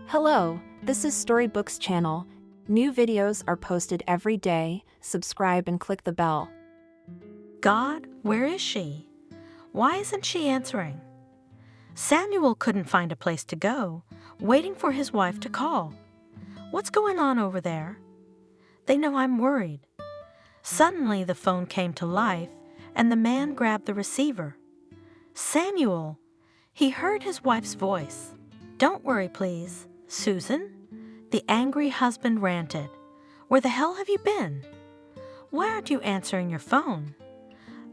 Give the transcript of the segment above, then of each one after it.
Hello, this is Storybooks channel. New videos are posted every day. Subscribe and click the bell. God, where is she? Why isn't she answering? Samuel couldn't find a place to go, waiting for his wife to call. What's going on over there? They know I'm worried. Suddenly the phone came to life, and the man grabbed the receiver. Samuel! He heard his wife's voice. Don't worry, please. Susan? The angry husband ranted. Where the hell have you been? Why aren't you answering your phone?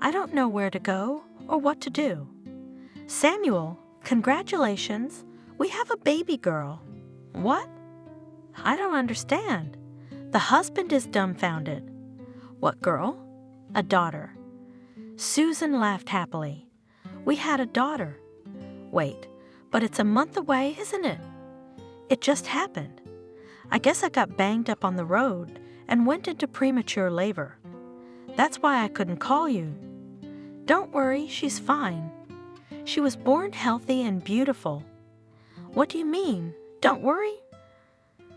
I don't know where to go or what to do. Samuel, congratulations. We have a baby girl. What? I don't understand. The husband is dumbfounded. What girl? A daughter. Susan laughed happily. We had a daughter. Wait, but it's a month away, isn't it? It just happened. I guess I got banged up on the road and went into premature labor. That's why I couldn't call you. Don't worry, she's fine. She was born healthy and beautiful. What do you mean? Don't worry?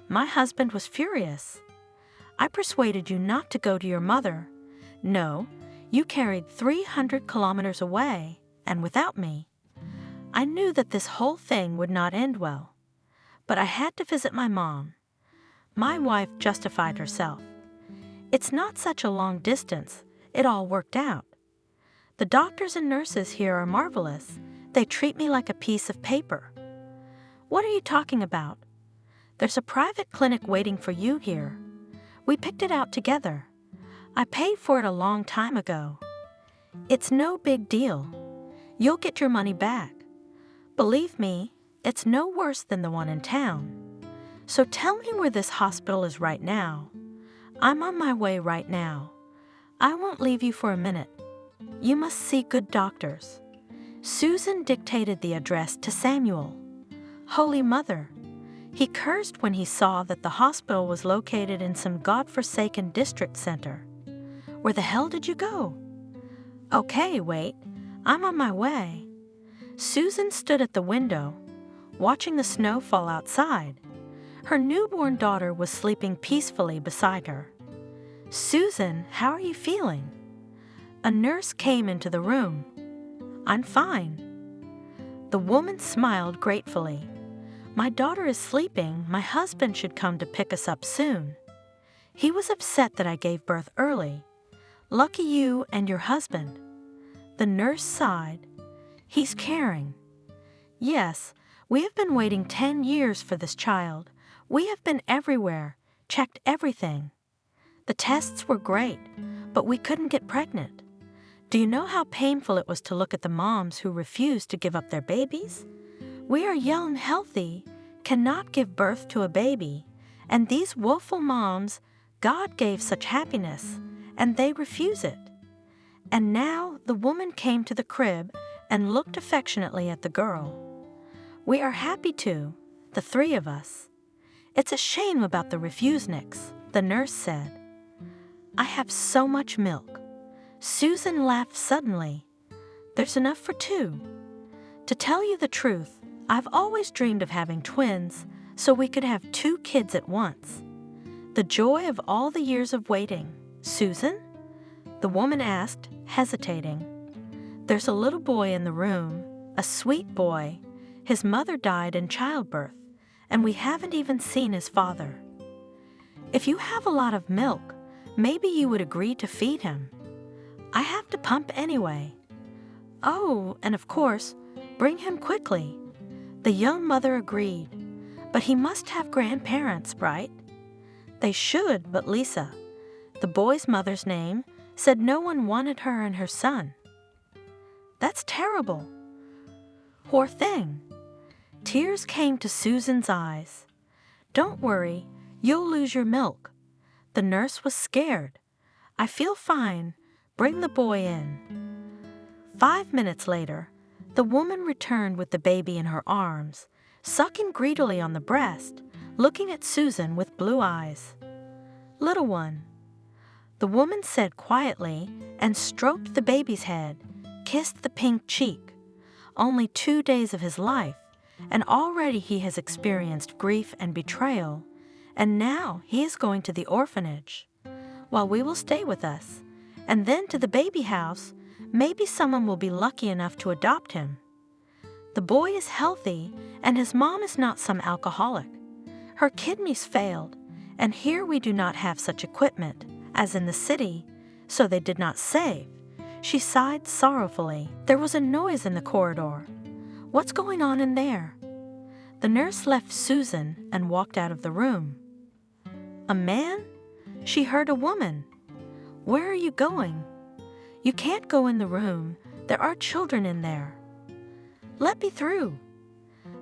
My husband was furious. I persuaded you not to go to your mother. No, you carried 300 kilometers away, and without me. I knew that this whole thing would not end well. But I had to visit my mom. My wife justified herself. It's not such a long distance. It all worked out. The doctors and nurses here are marvelous. They treat me like a piece of paper. What are you talking about? There's a private clinic waiting for you here. We picked it out together. I paid for it a long time ago. It's no big deal. You'll get your money back. Believe me, it's no worse than the one in town. So tell me where this hospital is right now. I'm on my way right now. I won't leave you for a minute. You must see good doctors. Susan dictated the address to Samuel. Holy Mother! He cursed when he saw that the hospital was located in some godforsaken district center. Where the hell did you go? Okay, wait. I'm on my way. Susan stood at the window, watching the snow fall outside. Her newborn daughter was sleeping peacefully beside her. Susan, how are you feeling? A nurse came into the room. I'm fine. The woman smiled gratefully. My daughter is sleeping. My husband should come to pick us up soon. He was upset that I gave birth early. Lucky you and your husband. The nurse sighed. He's caring. Yes, we have been waiting 10 years for this child. We have been everywhere, checked everything. The tests were great, but we couldn't get pregnant. Do you know how painful it was to look at the moms who refused to give up their babies? We are young and healthy, cannot give birth to a baby, and these woeful moms, God gave such happiness, and they refuse it. And now the woman came to the crib and looked affectionately at the girl. We are happy to, the three of us. It's a shame about the refuseniks, the nurse said. I have so much milk. Susan laughed suddenly. There's enough for two. To tell you the truth, I've always dreamed of having twins so we could have 2 kids at once. The joy of all the years of waiting. Susan? The woman asked, hesitating. There's a little boy in the room, a sweet boy. His mother died in childbirth, and we haven't even seen his father. If you have a lot of milk, maybe you would agree to feed him. I have to pump anyway. Oh, and of course, bring him quickly. The young mother agreed. But he must have grandparents, right? They should, but Lisa, the boy's mother's name, said no one wanted her and her son. That's terrible. Poor thing. Tears came to Susan's eyes. Don't worry, you'll lose your milk. The nurse was scared. I feel fine. Bring the boy in. 5 minutes later, the woman returned with the baby in her arms, sucking greedily on the breast, looking at Susan with blue eyes. Little one. The woman said quietly and stroked the baby's head, kissed the pink cheek. Only 2 days of his life, and already he has experienced grief and betrayal, and now he is going to the orphanage. While we will stay with us, and then to the baby house, maybe someone will be lucky enough to adopt him. The boy is healthy, and his mom is not some alcoholic. Her kidneys failed, and here we do not have such equipment as in the city, so they did not save. She sighed sorrowfully. There was a noise in the corridor. What's going on in there? The nurse left Susan and walked out of the room. A man? She heard a woman. Where are you going? You can't go in the room. There are children in there. Let me through.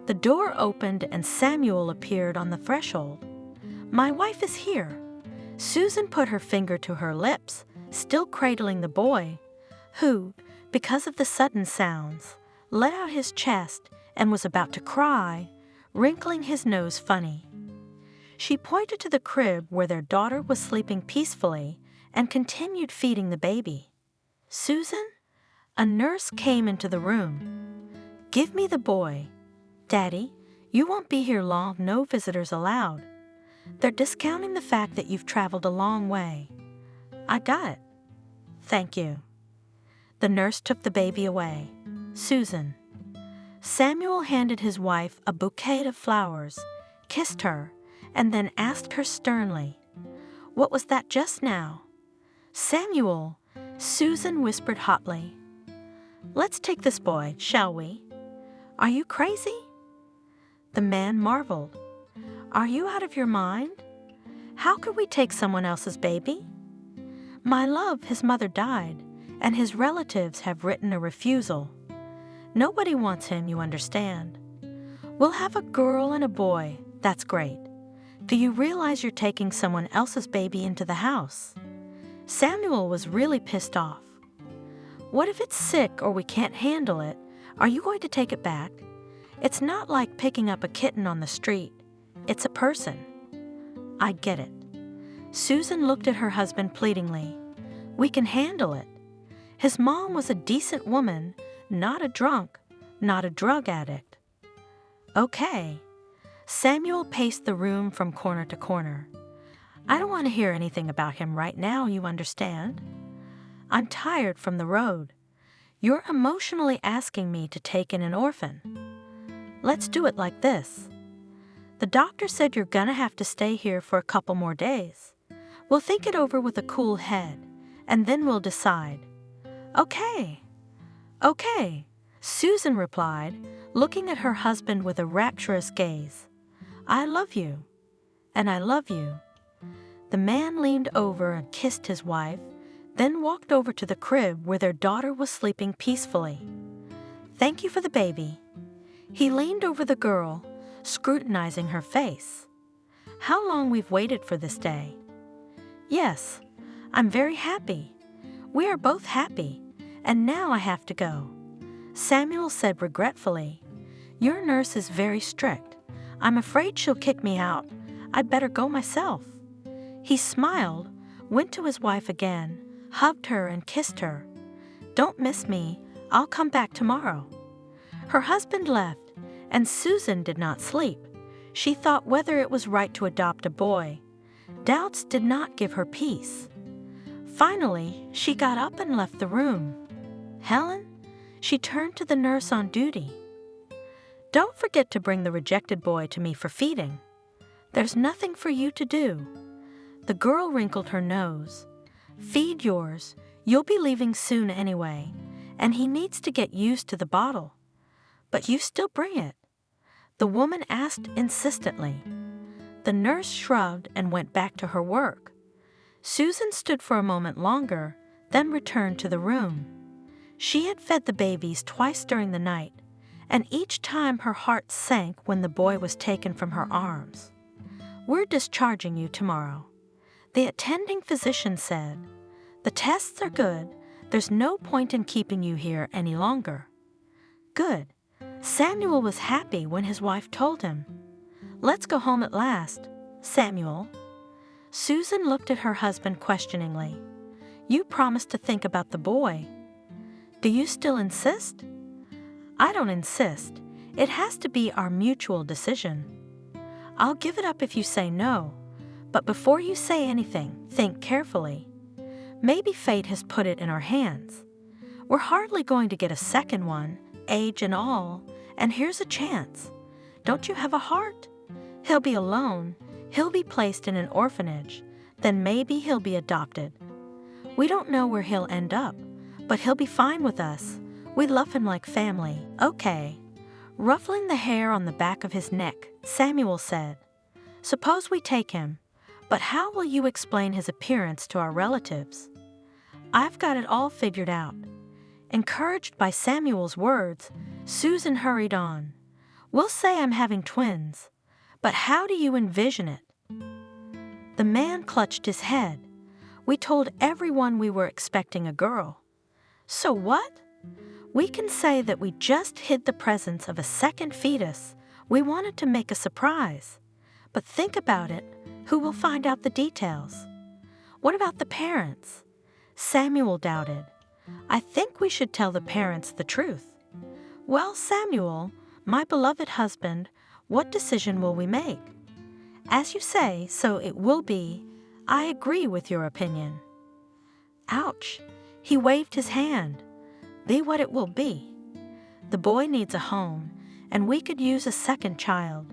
The door opened and Samuel appeared on the threshold. My wife is here. Susan put her finger to her lips, still cradling the boy, who, because of the sudden sounds, let out his chest and was about to cry, wrinkling his nose funny. She pointed to the crib where their daughter was sleeping peacefully and continued feeding the baby. Susan? A nurse came into the room. Give me the boy. Daddy, you won't be here long, no visitors allowed. They're discounting the fact that you've traveled a long way. I got it. Thank you. The nurse took the baby away. Susan. Samuel handed his wife a bouquet of flowers, kissed her, and then asked her sternly, "What was that just now?" "Samuel," Susan whispered hotly. "Let's take this boy, shall we?" "Are you crazy?" The man marveled. "Are you out of your mind? How could we take someone else's baby?" "My love, his mother died, and his relatives have written a refusal. Nobody wants him, you understand. We'll have a girl and a boy. That's great. Do you realize you're taking someone else's baby into the house?" Samuel was really pissed off. "What if it's sick or we can't handle it? Are you going to take it back? It's not like picking up a kitten on the street. It's a person." "I get it." Susan looked at her husband pleadingly. "We can handle it. His mom was a decent woman, not a drunk, not a drug addict." "Okay." Samuel paced the room from corner to corner. "I don't want to hear anything about him right now, you understand? I'm tired from the road. You're emotionally asking me to take in an orphan. Let's do it like this. The doctor said you're gonna have to stay here for a couple more days. We'll think it over with a cool head, and then we'll decide." "Okay." "Okay," Susan replied, looking at her husband with a rapturous gaze. "I love you, and I love you." The man leaned over and kissed his wife, then walked over to the crib where their daughter was sleeping peacefully. "Thank you for the baby." He leaned over the girl, scrutinizing her face. "How long we've waited for this day." "Yes, I'm very happy. We are both happy, and now I have to go." Samuel said regretfully, "Your nurse is very strict. I'm afraid she'll kick me out. I'd better go myself." He smiled, went to his wife again, hugged her and kissed her. "Don't miss me. I'll come back tomorrow." Her husband left, and Susan did not sleep. She thought whether it was right to adopt a boy. Doubts did not give her peace. Finally, she got up and left the room. "Helen?" She turned to the nurse on duty. "Don't forget to bring the rejected boy to me for feeding. There's nothing for you to do." The girl wrinkled her nose. "Feed yours. You'll be leaving soon anyway, and he needs to get used to the bottle. But you still bring it." The woman asked insistently. The nurse shrugged and went back to her work. Susan stood for a moment longer, then returned to the room. She had fed the babies twice during the night, and each time her heart sank when the boy was taken from her arms. "We're discharging you tomorrow." The attending physician said, "The tests are good. There's no point in keeping you here any longer." Good. Samuel was happy when his wife told him. "Let's go home at last, Samuel." Susan looked at her husband questioningly. "You promised to think about the boy. Do you still insist?" "I don't insist. It has to be our mutual decision. I'll give it up if you say no, but before you say anything, think carefully. Maybe fate has put it in our hands. We're hardly going to get a second one, age and all, and here's a chance. Don't you have a heart? He'll be alone. He'll be placed in an orphanage. Then maybe he'll be adopted. We don't know where he'll end up, but he'll be fine with us. We love him like family. Okay. Ruffling the hair on the back of his neck, Samuel said, "Suppose we take him, but how will you explain his appearance to our relatives?" "I've got it all figured out." Encouraged by Samuel's words, Susan hurried on. "We'll say I'm having twins, but how do you envision it?" The man clutched his head. "We told everyone we were expecting a girl." "So what?" "We can say that we just hid the presence of a second fetus. We wanted to make a surprise. But think about it. Who will find out the details?" "What about the parents?" Samuel doubted. "I think we should tell the parents the truth." "Well, Samuel, my beloved husband, what decision will we make?" "As you say, so it will be. I agree with your opinion." Ouch! He waved his hand. "Be what it will be. The boy needs a home, and we could use a second child."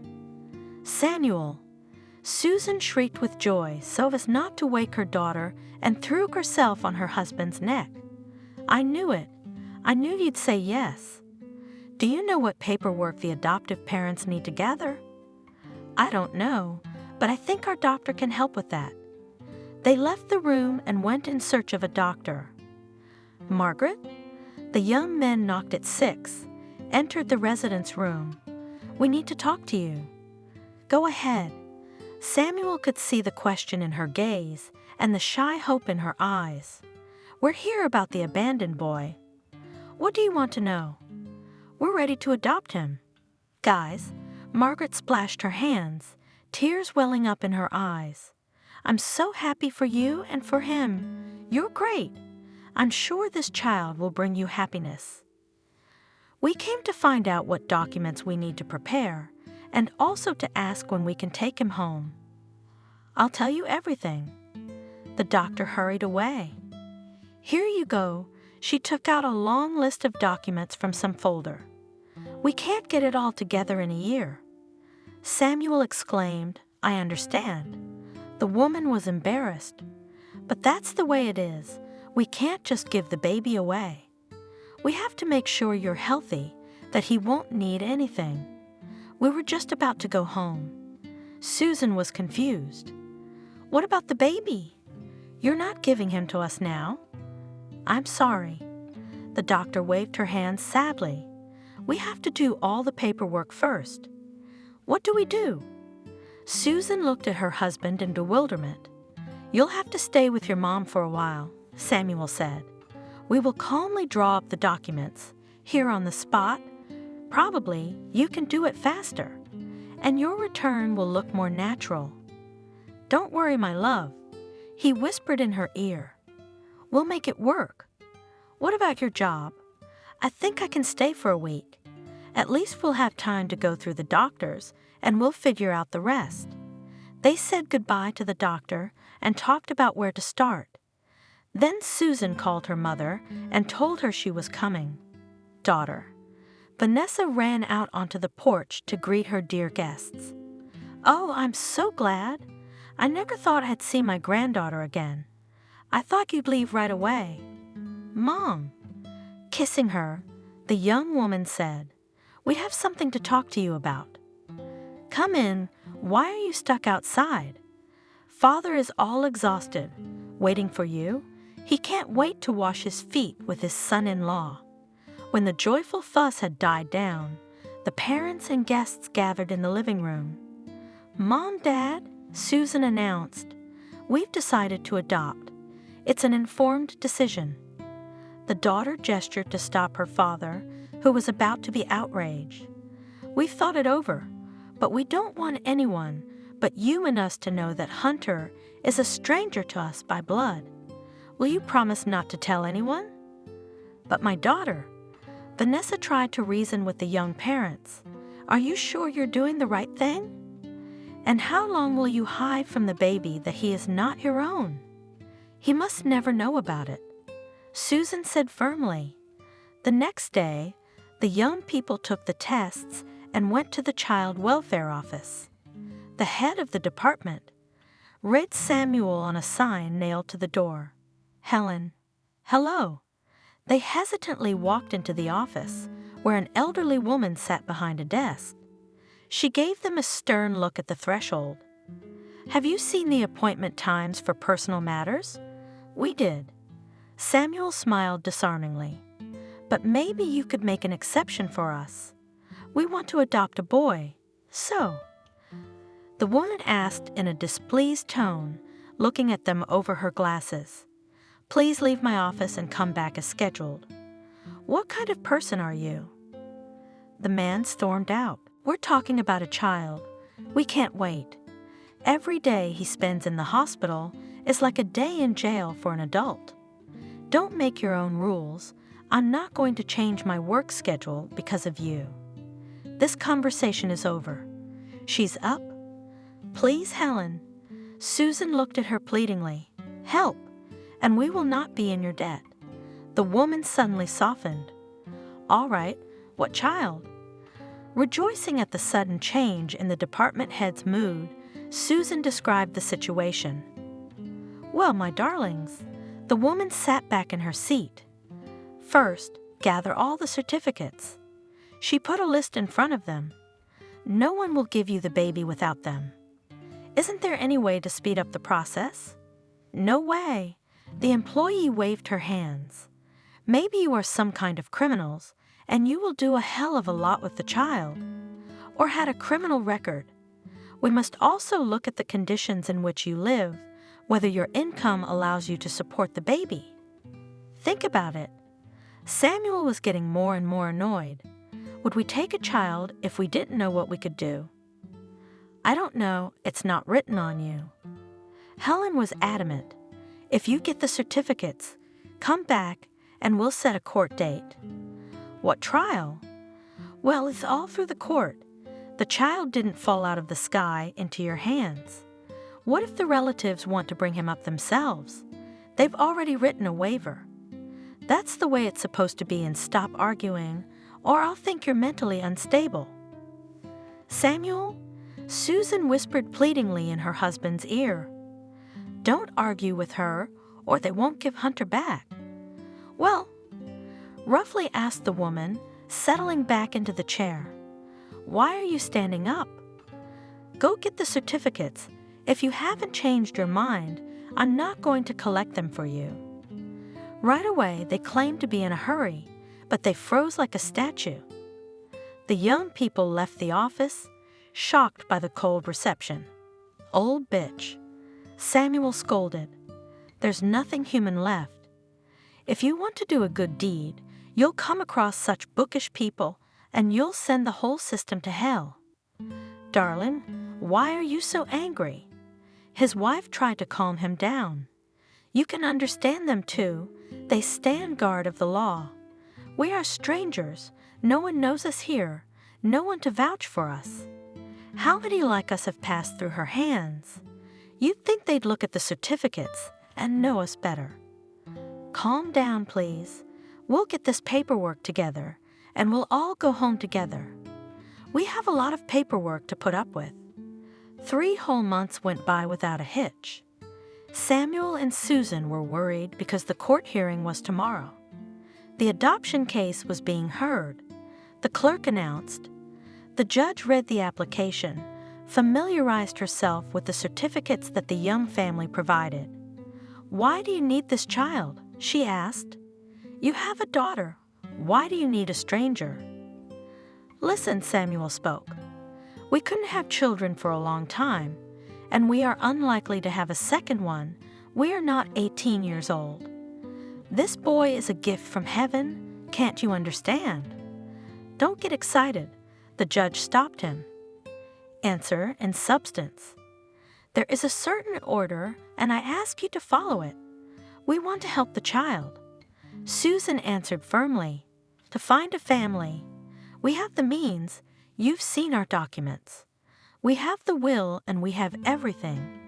"Samuel!" Susan shrieked with joy so as not to wake her daughter and threw herself on her husband's neck. "I knew it. I knew you'd say yes. Do you know what paperwork the adoptive parents need to gather?" "I don't know, but I think our doctor can help with that." They left the room and went in search of a doctor. "Margaret?" The young men knocked at 6, entered the residence room. "We need to talk to you." "Go ahead." Samuel could see the question in her gaze and the shy hope in her eyes. "We're here about the abandoned boy." "What do you want to know?" "We're ready to adopt him." "Guys," Margaret splashed her hands, tears welling up in her eyes. "I'm so happy for you and for him. You're great. I'm sure this child will bring you happiness." "We came to find out what documents we need to prepare, and also to ask when we can take him home." "I'll tell you everything." The doctor hurried away. "Here you go." She took out a long list of documents from some folder. "We can't get it all together in a year." Samuel exclaimed, "I understand." The woman was embarrassed. "But that's the way it is. We can't just give the baby away. We have to make sure you're healthy, that he won't need anything." We were just about to go home. Susan was confused. "What about the baby? You're not giving him to us now." "I'm sorry." The doctor waved her hand sadly. "We have to do all the paperwork first." "What do we do?" Susan looked at her husband in bewilderment. "You'll have to stay with your mom for a while," Samuel said. "We will calmly draw up the documents, here on the spot. Probably you can do it faster, and your return will look more natural." "Don't worry, my love," he whispered in her ear. "We'll make it work." "What about your job?" "I think I can stay for a week. At least we'll have time to go through the doctors, and we'll figure out the rest." They said goodbye to the doctor and talked about where to start. Then Susan called her mother and told her she was coming. "Daughter." Vanessa ran out onto the porch to greet her dear guests. "Oh, I'm so glad. I never thought I'd see my granddaughter again. I thought you'd leave right away." "Mom." Kissing her, the young woman said, "We have something to talk to you about." "Come in. Why are you stuck outside?" "Father is all exhausted. Waiting for you. He can't wait to wash his feet with his son-in-law." When the joyful fuss had died down, the parents and guests gathered in the living room. "Mom, Dad," Susan announced, "we've decided to adopt. It's an informed decision." The daughter gestured to stop her father, who was about to be outraged. "We've thought it over, but we don't want anyone but you and us to know that Hunter is a stranger to us by blood. Will you promise not to tell anyone?" "But my daughter." Vanessa tried to reason with the young parents. Are you sure you're doing the right thing? And how long will you hide from the baby that he is not your own? He must never know about it. Susan said firmly. The next day, the young people took the tests and went to the child welfare office. The head of the department read Samuel on a sign nailed to the door. Helen, hello. They hesitantly walked into the office, where an elderly woman sat behind a desk. She gave them a stern look at the threshold. Have you seen the appointment times for personal matters? We did. Samuel smiled disarmingly. But maybe you could make an exception for us. We want to adopt a boy. So, the woman asked in a displeased tone, looking at them over her glasses. Please leave my office and come back as scheduled. What kind of person are you? The man stormed out. We're talking about a child. We can't wait. Every day he spends in the hospital is like a day in jail for an adult. Don't make your own rules. I'm not going to change my work schedule because of you. This conversation is over. She's up. Please, Helen. Susan looked at her pleadingly. Help, and we will not be in your debt. The woman suddenly softened. All right, what child? Rejoicing at the sudden change in the department head's mood, Susan described the situation. Well, my darlings, the woman sat back in her seat. First, gather all the certificates. She put a list in front of them. No one will give you the baby without them. Isn't there any way to speed up the process? No way. The employee waved her hands. Maybe you are some kind of criminals, and you will do a hell of a lot with the child. Or had a criminal record. We must also look at the conditions in which you live, whether your income allows you to support the baby. Think about it. Samuel was getting more and more annoyed. Would we take a child if we didn't know what we could do? I don't know, it's not written on you. Helen was adamant. If you get the certificates, come back and we'll set a court date. What trial? Well, it's all through the court. The child didn't fall out of the sky into your hands. What if the relatives want to bring him up themselves? They've already written a waiver. That's the way it's supposed to be, and stop arguing, or I'll think you're mentally unstable. Samuel, Susan whispered pleadingly in her husband's ear. Don't argue with her, or they won't give Hunter back. Well, roughly asked the woman, settling back into the chair. Why are you standing up? Go get the certificates. If you haven't changed your mind, I'm not going to collect them for you. Right away, they claimed to be in a hurry, but they froze like a statue. The young people left the office, shocked by the cold reception. Old bitch. Samuel scolded. There's nothing human left. If you want to do a good deed, you'll come across such bookish people, and you'll send the whole system to hell. Darling, why are you so angry? His wife tried to calm him down. You can understand them too. They stand guard of the law. We are strangers. No one knows us here. No one to vouch for us. How many like us have passed through her hands? You'd think they'd look at the certificates and know us better. Calm down, please. We'll get this paperwork together, and we'll all go home together. We have a lot of paperwork to put up with. 3 whole months went by without a hitch. Samuel and Susan were worried because the court hearing was tomorrow. The adoption case was being heard. The clerk announced. The judge read the application, familiarized herself with the certificates that the young family provided. Why do you need this child? She asked. You have a daughter. Why do you need a stranger? Listen, Samuel spoke. We couldn't have children for a long time, and we are unlikely to have a second one. We are not 18 years old. This boy is a gift from heaven. Can't you understand? Don't get excited. The judge stopped him. Answer in substance. There is a certain order, and I ask you to follow it. We want to help the child. Susan answered firmly. To find a family. We have the means. You've seen our documents. We have the will and we have everything.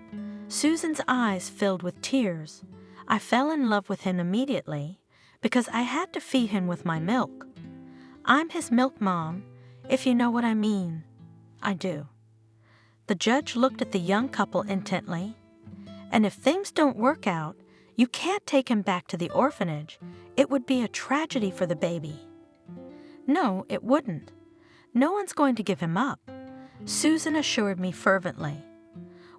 Susan's eyes filled with tears. I fell in love with him immediately because I had to feed him with my milk. I'm his milk mom, if you know what I mean. I do. The judge looked at the young couple intently. And if things don't work out, you can't take him back to the orphanage. It would be a tragedy for the baby. No, it wouldn't. No one's going to give him up, Susan assured me fervently.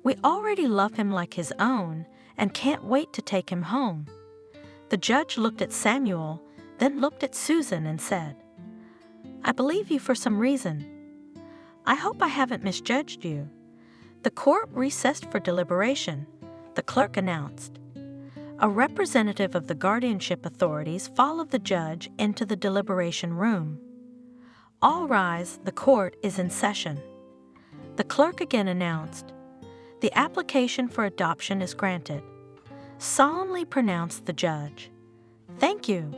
We already love him like his own and can't wait to take him home. The judge looked at Samuel, then looked at Susan and said, I believe you for some reason. I hope I haven't misjudged you. The court recessed for deliberation, the clerk announced. A representative of the guardianship authorities followed the judge into the deliberation room. All rise, the court is in session. The clerk again announced, the application for adoption is granted. Solemnly pronounced the judge. Thank you.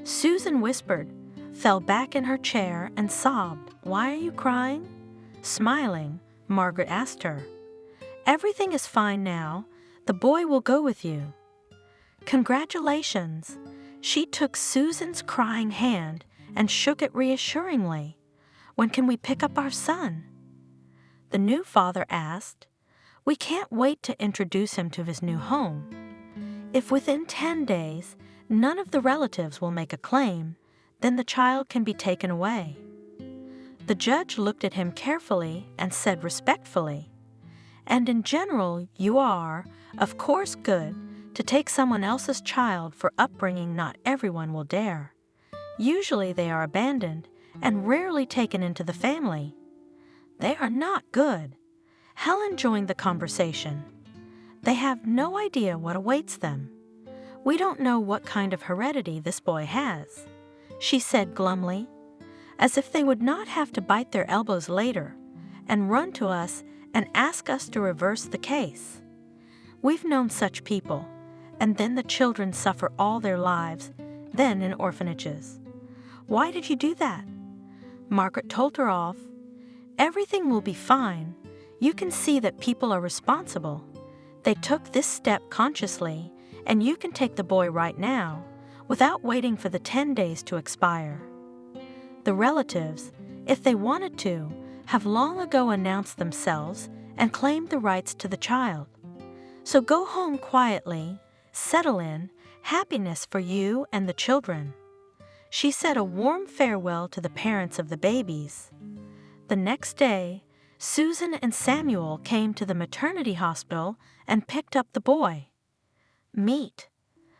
Susan whispered, fell back in her chair and sobbed. Why are you crying? Smiling, Margaret asked her. Everything is fine now. The boy will go with you. Congratulations. She took Susan's crying hand and shook it reassuringly. When can we pick up our son? The new father asked. We can't wait to introduce him to his new home. If within 10 days none of the relatives will make a claim, then the child can be taken away. The judge looked at him carefully and said respectfully, and in general you are, of course, good to take someone else's child for upbringing not everyone will dare. Usually they are abandoned and rarely taken into the family. They are not good. Helen joined the conversation. They have no idea what awaits them. We don't know what kind of heredity this boy has, she said glumly, as if they would not have to bite their elbows later and run to us and ask us to reverse the case. We've known such people, and then the children suffer all their lives, then in orphanages. Why did you do that? Margaret told her off. Everything will be fine. You can see that people are responsible. They took this step consciously, and you can take the boy right now, without waiting for the 10 days to expire. The relatives, if they wanted to, have long ago announced themselves and claimed the rights to the child. So go home quietly, settle in, happiness for you and the children. She said a warm farewell to the parents of the babies. The next day, Susan and Samuel came to the maternity hospital and picked up the boy. Meet.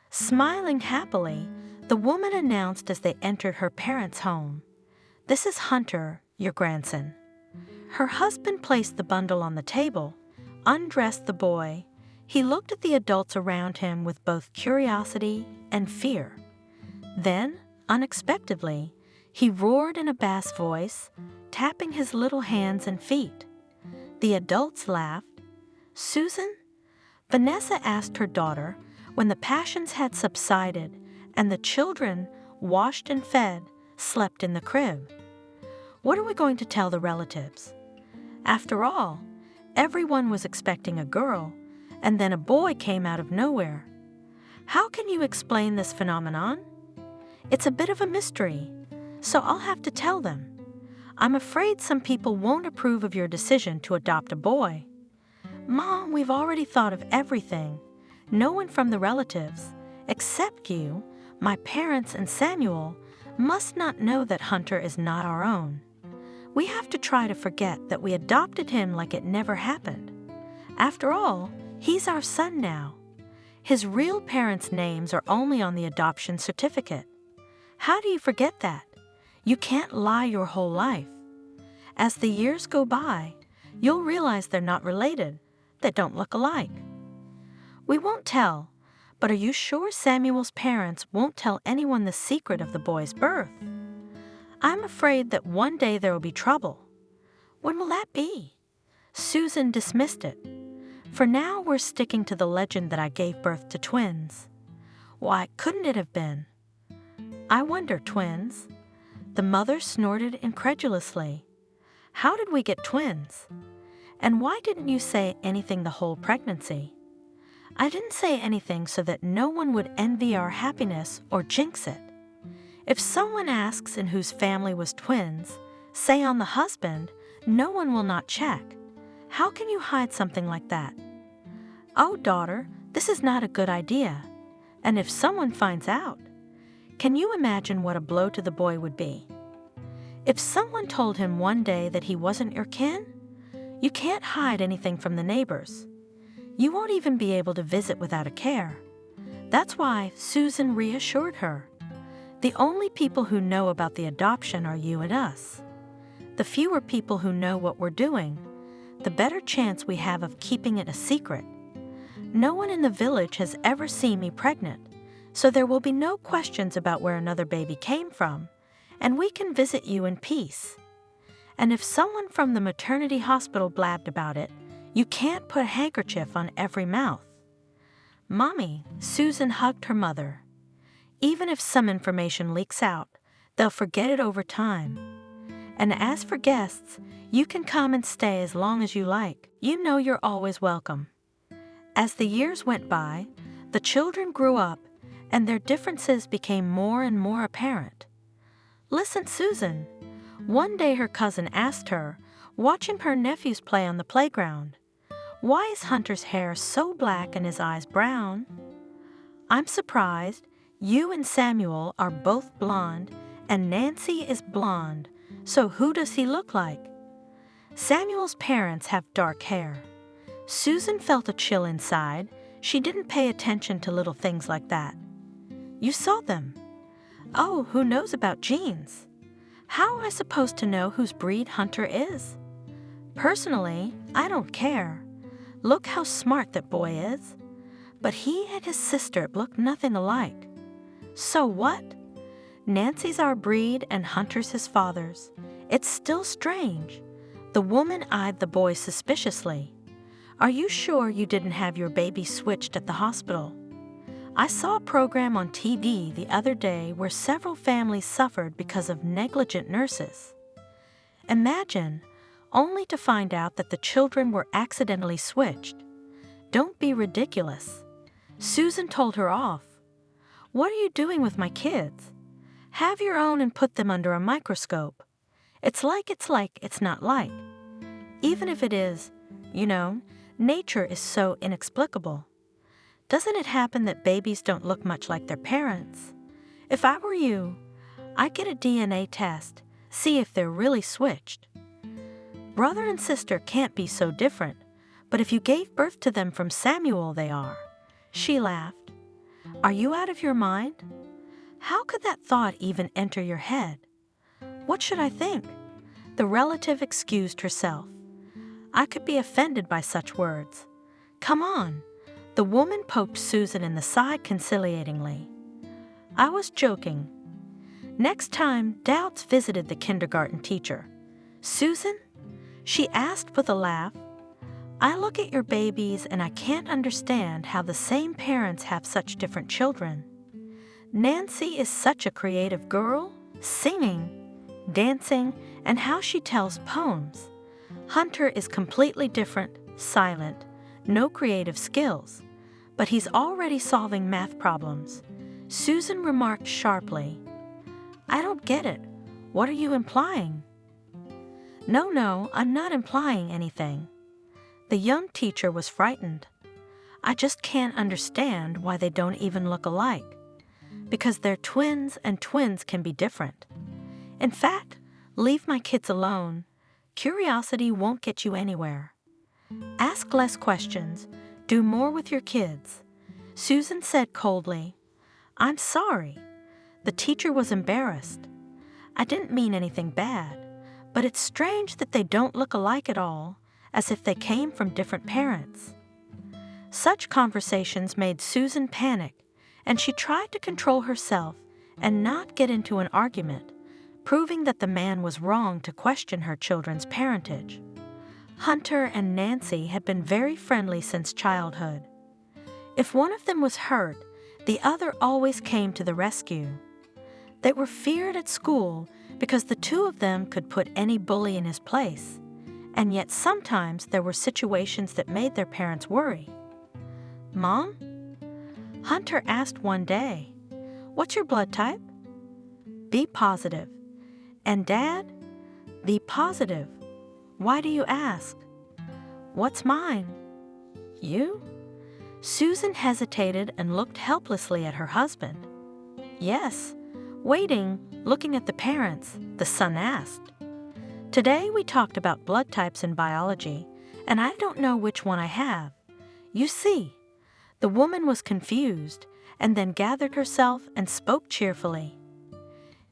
Smiling happily, the woman announced as they entered her parents' home, This is Hunter, your grandson. Her husband placed the bundle on the table, undressed the boy. He looked at the adults around him with both curiosity and fear. Then, unexpectedly, he roared in a bass voice, tapping his little hands and feet. The adults laughed. Susan? Vanessa asked her daughter when the passions had subsided and the children, washed and fed, slept in the crib. What are we going to tell the relatives? After all, everyone was expecting a girl, and then a boy came out of nowhere. How can you explain this phenomenon? It's a bit of a mystery, so I'll have to tell them. I'm afraid some people won't approve of your decision to adopt a boy. Mom, we've already thought of everything. No one from the relatives, except you, my parents and Samuel, must not know that Hunter is not our own. We have to try to forget that we adopted him like it never happened. After all, he's our son now. His real parents' names are only on the adoption certificate. How do you forget that? You can't lie your whole life. As the years go by, you'll realize they're not related. They don't look alike. We won't tell, but are you sure Samuel's parents won't tell anyone the secret of the boy's birth? I'm afraid that one day there will be trouble. When will that be? Susan dismissed it. For now, we're sticking to the legend that I gave birth to twins. Why, couldn't it have been? I wonder, twins. The mother snorted incredulously. How did we get twins? And why didn't you say anything the whole pregnancy? I didn't say anything so that no one would envy our happiness or jinx it. If someone asks in whose family was twins, say on the husband, no one will not check. How can you hide something like that? Oh, daughter, this is not a good idea. And if someone finds out, can you imagine what a blow to the boy would be? If someone told him one day that he wasn't your kin, you can't hide anything from the neighbors. You won't even be able to visit without a care. That's why Susan reassured her. The only people who know about the adoption are you and us. The fewer people who know what we're doing, the better chance we have of keeping it a secret. No one in the village has ever seen me pregnant, so there will be no questions about where another baby came from, and we can visit you in peace. And if someone from the maternity hospital blabbed about it, you can't put a handkerchief on every mouth. Mommy, Susan hugged her mother. Even if some information leaks out, they'll forget it over time. And as for guests, you can come and stay as long as you like. You know you're always welcome. As the years went by, the children grew up, and their differences became more and more apparent. Listen, Susan. One day her cousin asked her, watching her nephews play on the playground, "Why is Hunter's hair so black and his eyes brown?" "I'm surprised. You and Samuel are both blonde, and Nancy is blonde, so who does he look like?" Samuel's parents have dark hair. Susan felt a chill inside. She didn't pay attention to little things like that. You saw them. Oh, who knows about genes? How am I supposed to know whose breed Hunter is? Personally, I don't care. Look how smart that boy is. But he and his sister look nothing alike. So what? Nancy's our breed and Hunter's his father's. It's still strange. The woman eyed the boy suspiciously. Are you sure you didn't have your baby switched at the hospital? I saw a program on TV the other day where several families suffered because of negligent nurses. Imagine, only to find out that the children were accidentally switched. Don't be ridiculous. Susan told her off. What are you doing with my kids? Have your own and put them under a microscope. It's like, it's not like. Even if it is, nature is so inexplicable. Doesn't it happen that babies don't look much like their parents? If I were you, I'd get a DNA test, see if they're really switched. Brother and sister can't be so different, but if you gave birth to them from Samuel, they are. She laughed. Are you out of your mind? How could that thought even enter your head? What should I think? The relative excused herself. I could be offended by such words. Come on. The woman poked Susan in the side conciliatingly. I was joking. Next time, doubts visited the kindergarten teacher. Susan? She asked with a laugh. I look at your babies and I can't understand how the same parents have such different children. Nancy is such a creative girl, singing, dancing, and how she tells poems. Hunter is completely different, silent, no creative skills, but he's already solving math problems. Susan remarked sharply, I don't get it. What are you implying? No, I'm not implying anything. The young teacher was frightened. I just can't understand why they don't even look alike. Because they're twins and twins can be different. In fact, leave my kids alone. Curiosity won't get you anywhere. Ask less questions. Do more with your kids. Susan said coldly, I'm sorry. The teacher was embarrassed. I didn't mean anything bad, but it's strange that they don't look alike at all, as if they came from different parents. Such conversations made Susan panic, and she tried to control herself and not get into an argument, proving that the man was wrong to question her children's parentage. Hunter and Nancy had been very friendly since childhood. If one of them was hurt, the other always came to the rescue. They were feared at school because the two of them could put any bully in his place, and yet sometimes there were situations that made their parents worry. "Mom?" Hunter asked one day, "What's your blood type?" "B positive." "And Dad?" "B positive." "Why do you ask?" "What's mine?" "You?" Susan hesitated and looked helplessly at her husband. "Yes." Waiting, looking at the parents, the son asked. "Today we talked about blood types in biology, and I don't know which one I have. You see." The woman was confused and then gathered herself and spoke cheerfully.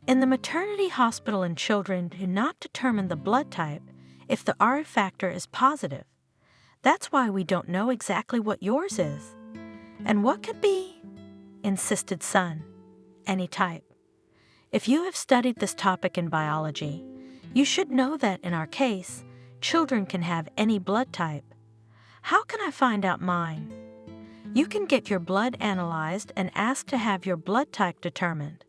"In the maternity hospital, and children do not determine the blood type if the R factor is positive. That's why we don't know exactly what yours is." "And what could be?" insisted son. "Any type. If you have studied this topic in biology, you should know that in our case, children can have any blood type." "How can I find out mine?" "You can get your blood analyzed and ask to have your blood type determined."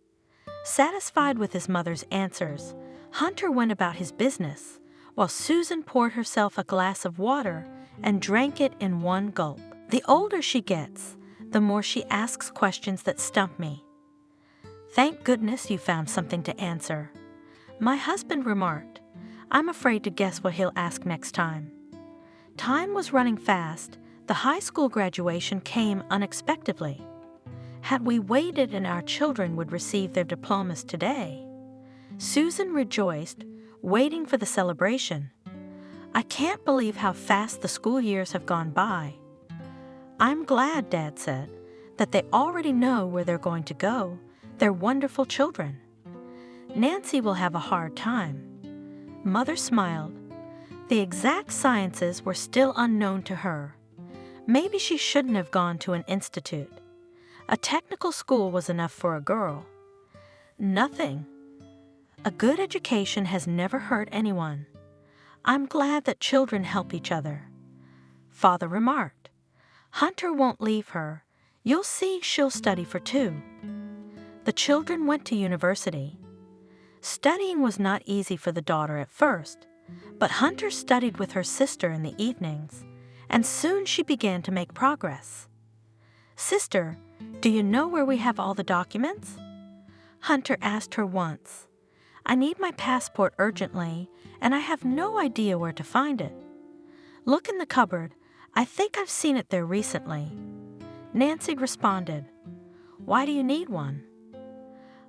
Satisfied with his mother's answers, Hunter went about his business, while Susan poured herself a glass of water and drank it in one gulp. The older she gets, the more she asks questions that stump me. "Thank goodness you found something to answer," my husband remarked. "I'm afraid to guess what he'll ask next time." Time was running fast. The high school graduation came unexpectedly. Had we waited and our children would receive their diplomas today? Susan rejoiced, waiting for the celebration. "I can't believe how fast the school years have gone by." "I'm glad," Dad said, "that they already know where they're going to go. They're wonderful children." "Nancy will have a hard time." Mother smiled. The exact sciences were still unknown to her. Maybe she shouldn't have gone to an institute. A technical school was enough for a girl. Nothing. A good education has never hurt anyone. "I'm glad that children help each other." Father remarked. "Hunter won't leave her. You'll see she'll study for 2. The children went to university. Studying was not easy for the daughter at first, but Hunter studied with her sister in the evenings, and soon she began to make progress. "Sister, do you know where we have all the documents?" Hunter asked her once. "I need my passport urgently, and I have no idea where to find it." "Look in the cupboard. I think I've seen it there recently." Nancy responded. "Why do you need one?"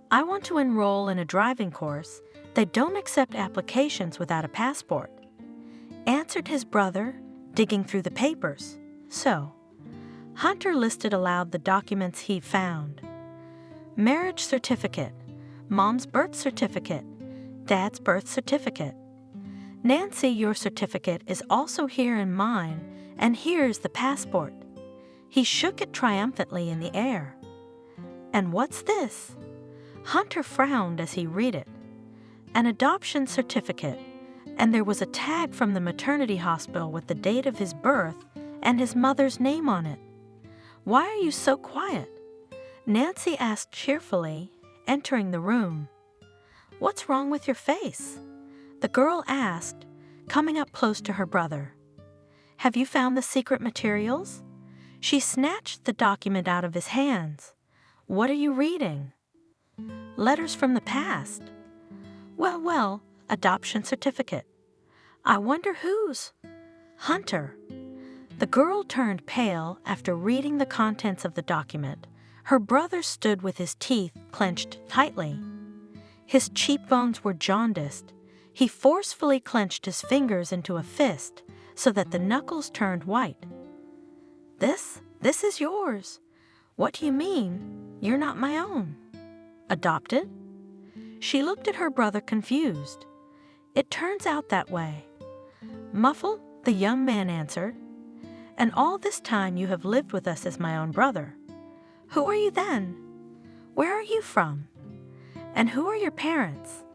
"I want to enroll in a driving course. They don't accept applications without a passport," answered his brother, digging through the papers. So, Hunter listed aloud the documents he found. Marriage certificate, Mom's birth certificate, Dad's birth certificate. "Nancy, your certificate is also here in mine, and here's the passport." He shook it triumphantly in the air. "And what's this?" Hunter frowned as he read it. An adoption certificate, and there was a tag from the maternity hospital with the date of his birth and his mother's name on it. "Why are you so quiet?" Nancy asked cheerfully, entering the room. "What's wrong with your face?" the girl asked, coming up close to her brother. "Have you found the secret materials?" She snatched the document out of his hands. "What are you reading?" "Letters from the past." Well, adoption certificate. I wonder whose?" "Hunter." The girl turned pale after reading the contents of the document. Her brother stood with his teeth clenched tightly. His cheekbones were jaundiced. He forcefully clenched his fingers into a fist so that the knuckles turned white. This is yours. What do you mean? You're not my own." "Adopted?" She looked at her brother confused. "It turns out that way." "Muffled," the young man answered. "And all this time you have lived with us as my own brother. Who are you then? Where are you from? And who are your parents?"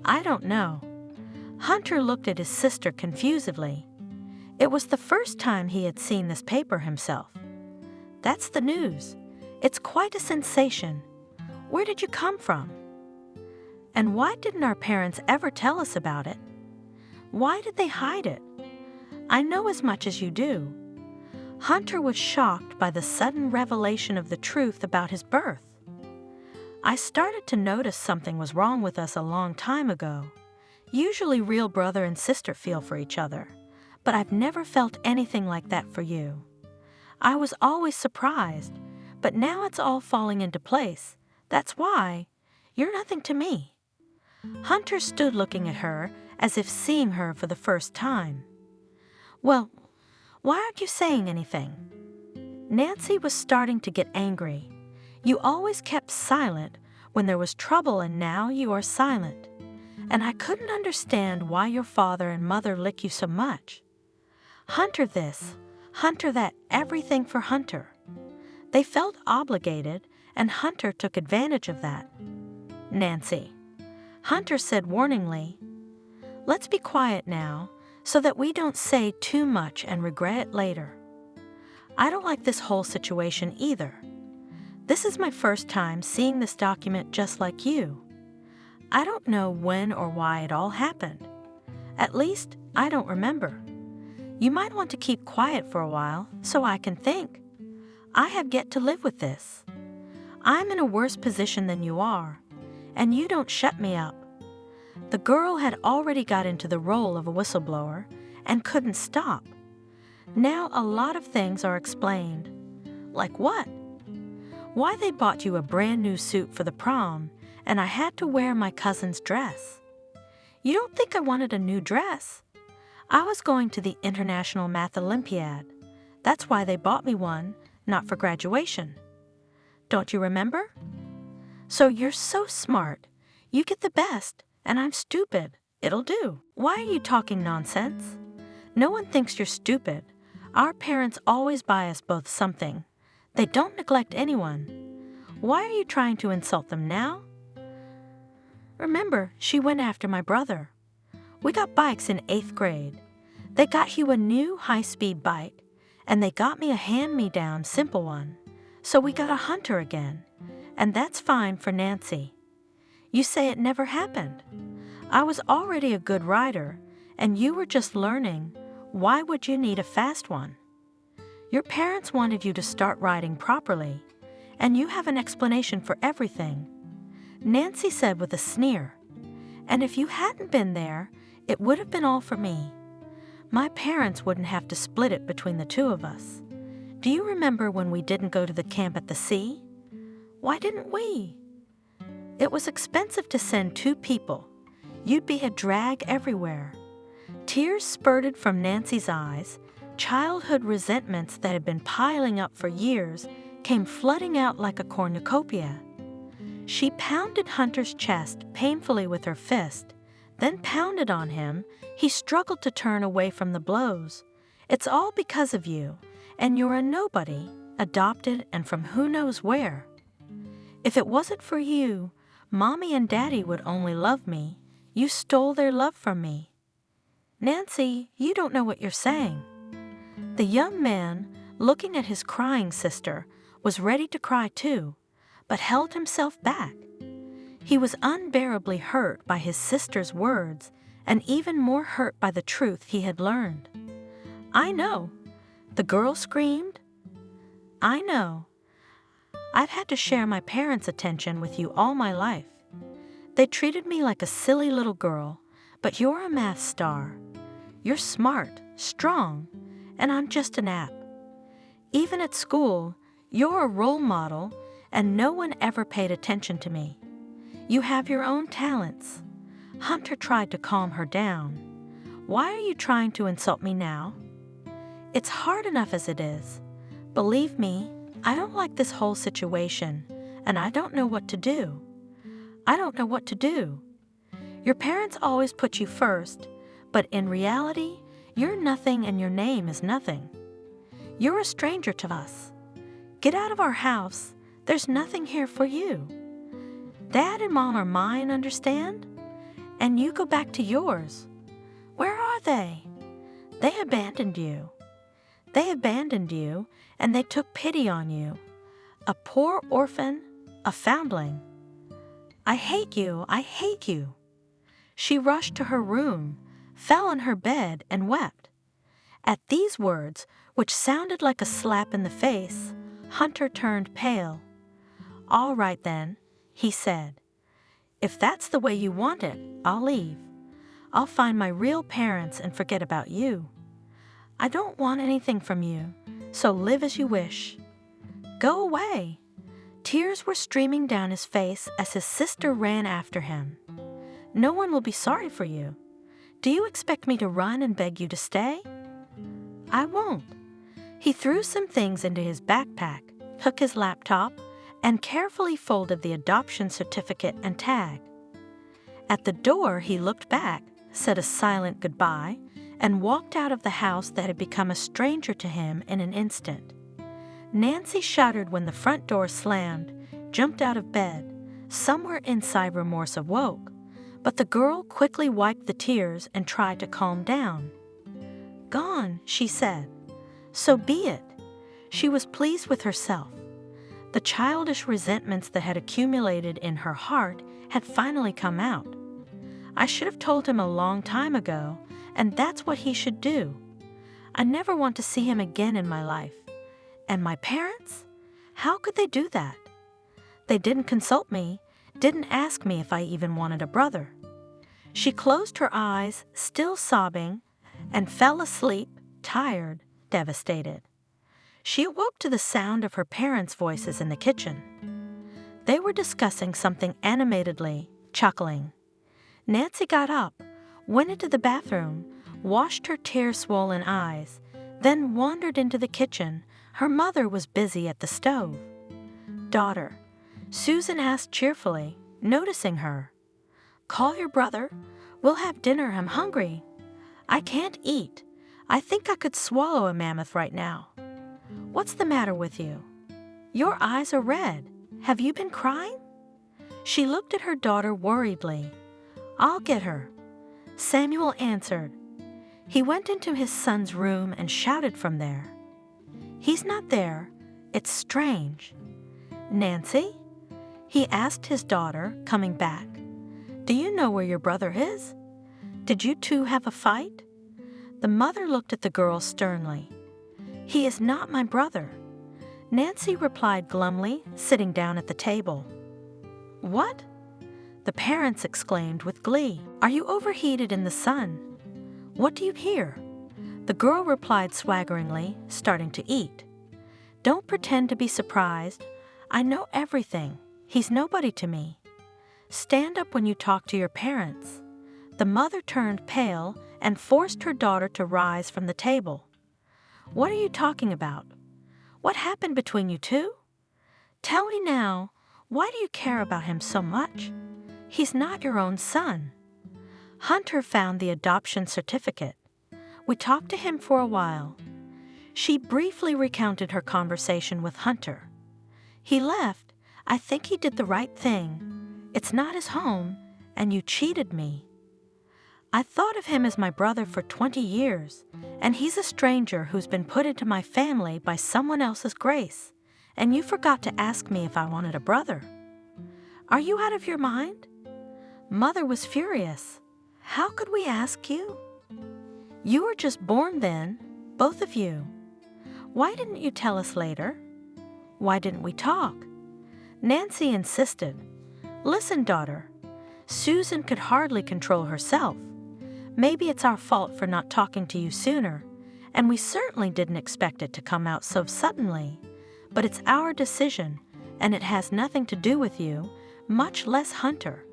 "I don't know." Hunter looked at his sister confusedly. It was the first time he had seen this paper himself. "That's the news. It's quite a sensation. Where did you come from?" And why didn't our parents ever tell us about it? Why did they hide it? I know as much as you do. Hunter was shocked by the sudden revelation of the truth about his birth. I started to notice something was wrong with us a long time ago. Usually real brother and sister feel for each other, but I've never felt anything like that for you. I was always surprised, but now it's all falling into place. That's why you're nothing to me. Hunter stood looking at her as if seeing her for the first time. Well, why aren't you saying anything? Nancy was starting to get angry. You always kept silent when there was trouble, and now you are silent. And I couldn't understand why your father and mother lick you so much. Hunter this, Hunter that, everything for Hunter. They felt obligated, and Hunter took advantage of that. Nancy. Hunter said warningly, "Let's be quiet now, so that we don't say too much and regret it later. I don't like this whole situation either. This is my first time seeing this document just like you. I don't know when or why it all happened. At least, I don't remember. You might want to keep quiet for a while so I can think. I have yet to live with this. I'm in a worse position than you are, and you don't shut me up." The girl had already got into the role of a whistleblower and couldn't stop. Now a lot of things are explained. Like what? Why they bought you a brand new suit for the prom, and I had to wear my cousin's dress. You don't think I wanted a new dress? I was going to the International Math Olympiad. That's why they bought me one, not for graduation. Don't you remember? So you're so smart. You get the best, and I'm stupid. It'll do. Why are you talking nonsense? No one thinks you're stupid. Our parents always buy us both something. They don't neglect anyone. Why are you trying to insult them now? Remember, she went after my brother. We got bikes in 8th grade. They got you a new high-speed bike, and they got me a hand-me-down simple one. So we got a Hunter again, and that's fine for Nancy. You say it never happened. I was already a good rider, and you were just learning. Why would you need a fast one? Your parents wanted you to start riding properly, and you have an explanation for everything. Nancy said with a sneer, "And if you hadn't been there, it would have been all for me. My parents wouldn't have to split it between the two of us. Do you remember when we didn't go to the camp at the sea? Why didn't we? It was expensive to send 2 people. You'd be a drag everywhere." Tears spurted from Nancy's eyes. Childhood resentments that had been piling up for years came flooding out like a cornucopia. She pounded Hunter's chest painfully with her fist, then pounded on him. He struggled to turn away from the blows. "It's all because of you, and you're a nobody, adopted and from who knows where. If it wasn't for you, Mommy and Daddy would only love me. You stole their love from me." "Nancy, you don't know what you're saying." The young man, looking at his crying sister, was ready to cry too, but held himself back. He was unbearably hurt by his sister's words, and even more hurt by the truth he had learned. "I know," the girl screamed. "I know. I've had to share my parents' attention with you all my life. They treated me like a silly little girl, but you're a math star. You're smart, strong, and I'm just an app. Even at school, you're a role model, and no one ever paid attention to me. You have your own talents." Hunter tried to calm her down. "Why are you trying to insult me now? It's hard enough as it is. Believe me, I don't like this whole situation, and I don't know what to do. I don't know what to do. Your parents always put you first, but in reality, you're nothing and your name is nothing. You're a stranger to us. Get out of our house. There's nothing here for you. Dad and Mom are mine, understand? And you go back to yours. Where are they? They abandoned you. They abandoned you, and they took pity on you. A poor orphan, a foundling. I hate you, I hate you. She rushed to her room, fell on her bed, and wept. At these words, which sounded like a slap in the face, Hunter turned pale. "All right then," he said. "If that's the way you want it, I'll leave. I'll find my real parents and forget about you. I don't want anything from you, so live as you wish. Go away." Tears were streaming down his face as his sister ran after him. "No one will be sorry for you. Do you expect me to run and beg you to stay?" "I won't." He threw some things into his backpack, took his laptop, and carefully folded the adoption certificate and tag. At the door, he looked back, said a silent goodbye, and walked out of the house that had become a stranger to him in an instant. Nancy shuddered when the front door slammed, jumped out of bed. Somewhere inside remorse awoke, but the girl quickly wiped the tears and tried to calm down. "Gone," she said. "So be it." She was pleased with herself. The childish resentments that had accumulated in her heart had finally come out. I should have told him a long time ago, and that's what he should do. I never want to see him again in my life. And my parents? How could they do that? They didn't consult me, didn't ask me if I even wanted a brother. She closed her eyes, still sobbing, and fell asleep, tired, devastated. She awoke to the sound of her parents' voices in the kitchen. They were discussing something animatedly, chuckling. Nancy got up, went into the bathroom, washed her tear-swollen eyes, then wandered into the kitchen. Her mother was busy at the stove. "Daughter," Susan asked cheerfully, noticing her. "Call your brother. We'll have dinner. I'm hungry." "I can't eat. I think I could swallow a mammoth right now." "What's the matter with you? Your eyes are red. Have you been crying?" She looked at her daughter worriedly. "I'll get her." Samuel answered. He went into his son's room and shouted from there. "He's not there. It's strange." "Nancy?" He asked his daughter, coming back. "Do you know where your brother is? Did you two have a fight?" The mother looked at the girl sternly. "He is not my brother." Nancy replied glumly, sitting down at the table. "What?" The parents exclaimed with glee. "Are you overheated in the sun? What do you hear?" The girl replied swaggeringly, starting to eat. "Don't pretend to be surprised. I know everything. He's nobody to me. Stand up when you talk to your parents." The mother turned pale and forced her daughter to rise from the table. "What are you talking about? What happened between you two? Tell me now, why do you care about him so much? He's not your own son." Hunter found the adoption certificate. We talked to him for a while. She briefly recounted her conversation with Hunter. "He left. I think he did the right thing. It's not his home, and you cheated me. I thought of him as my brother for 20 years, and he's a stranger who's been put into my family by someone else's grace, and you forgot to ask me if I wanted a brother. Are you out of your mind?" Mother was furious. "How could we ask you? You were just born then, both of you. Why didn't you tell us later? Why didn't we talk?" Nancy insisted. "Listen, daughter. Susan could hardly control herself. Maybe it's our fault for not talking to you sooner, and we certainly didn't expect it to come out so suddenly. But it's our decision, and it has nothing to do with you, much less Hunter.